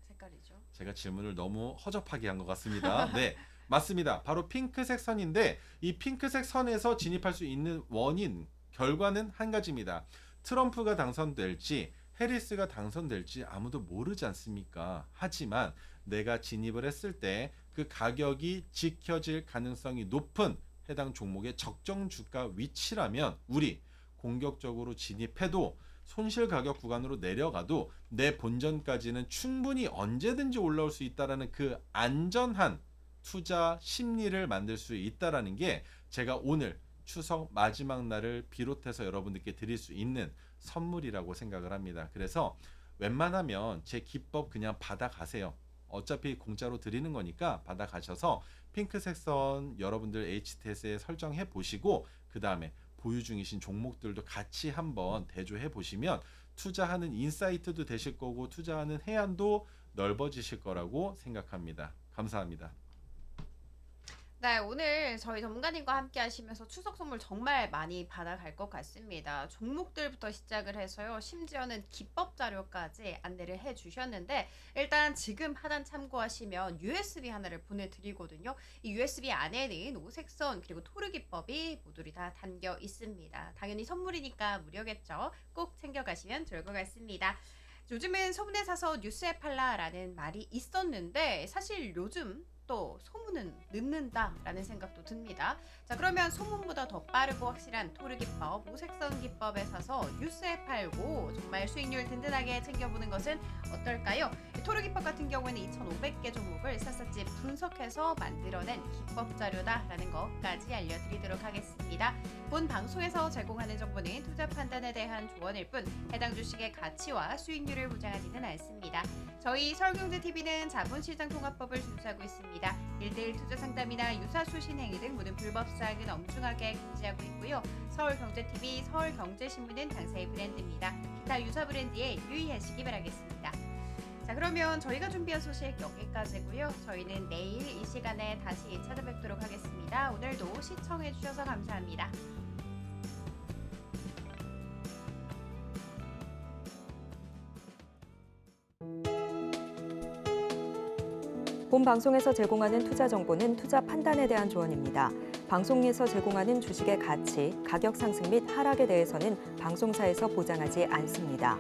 색깔이죠. 제가 질문을 너무 허접하게 한 것 같습니다. 네, 맞습니다. 바로 핑크색 선인데 이 핑크색 선에서 진입할 수 있는 원인, 결과는 한 가지입니다. 트럼프가 당선될지 해리스가 당선될지 아무도 모르지 않습니까? 하지만 내가 진입을 했을 때 그 가격이 지켜질 가능성이 높은 해당 종목의 적정 주가 위치라면 우리 공격적으로 진입해도 손실 가격 구간으로 내려가도 내 본전까지는 충분히 언제든지 올라올 수 있다라는 그 안전한 투자 심리를 만들 수 있다라는 게 제가 오늘 추석 마지막 날을 비롯해서 여러분들께 드릴 수 있는 선물이라고 생각을 합니다. 그래서 웬만하면 제 기법 그냥 받아가세요. 어차피 공짜로 드리는 거니까 받아가셔서 핑크색 선 여러분들 HTS에 설정해 보시고 그 다음에 보유 중이신 종목들도 같이 한번 대조해 보시면 투자하는 인사이트도 되실 거고 투자하는 해안도 넓어지실 거라고 생각합니다. 감사합니다. 네, 오늘 저희 전문가님과 함께 하시면서 추석 선물 정말 많이 받아갈 것 같습니다. 종목들부터 시작을 해서요. 심지어는 기법 자료까지 안내를 해주셨는데 일단 지금 하단 참고하시면 USB 하나를 보내드리거든요. 이 USB 안에는 오색선 그리고 토르 기법이 모듈이 다 담겨 있습니다. 당연히 선물이니까 무료겠죠. 꼭 챙겨가시면 좋을 것 같습니다. 요즘은 소문에 사서 뉴스에 팔라라는 말이 있었는데 사실 요즘 또 소문은 늦는다라는 생각도 듭니다. 자, 그러면 소문보다 더 빠르고 확실한 토르 기법, 오색선 기법에 사서 뉴스에 팔고 정말 수익률 든든하게 챙겨보는 것은 어떨까요? 토르 기법 같은 경우에는 2,500개 종목을 샅샅이 분석해서 만들어낸 기법 자료다라는 것까지 알려드리도록 하겠습니다. 본 방송에서 제공하는 정보는 투자 판단에 대한 조언일 뿐 해당 주식의 가치와 수익률을 보장하지는 않습니다. 저희 서울경제TV는 자본시장통합법을 준수하고 있습니다. 1:1 투자 상담이나 유사수 신행위 등 모든 불법 사항은 엄중하게 금지하고 있고요. 서울경제TV, 서울경제신문은 당사의 브랜드입니다. 기타 유사 브랜드에 유의하시기 바라겠습니다. 자, 그러면 저희가 준비한 소식 여기까지고요. 저희는 내일 이 시간에 다시 찾아뵙도록 하겠습니다. 오늘도 시청해주셔서 감사합니다. 본 방송에서 제공하는 투자 정보는 투자 판단에 대한 조언입니다. 방송에서 제공하는 주식의 가치, 가격 상승 및 하락에 대해서는 방송사에서 보장하지 않습니다.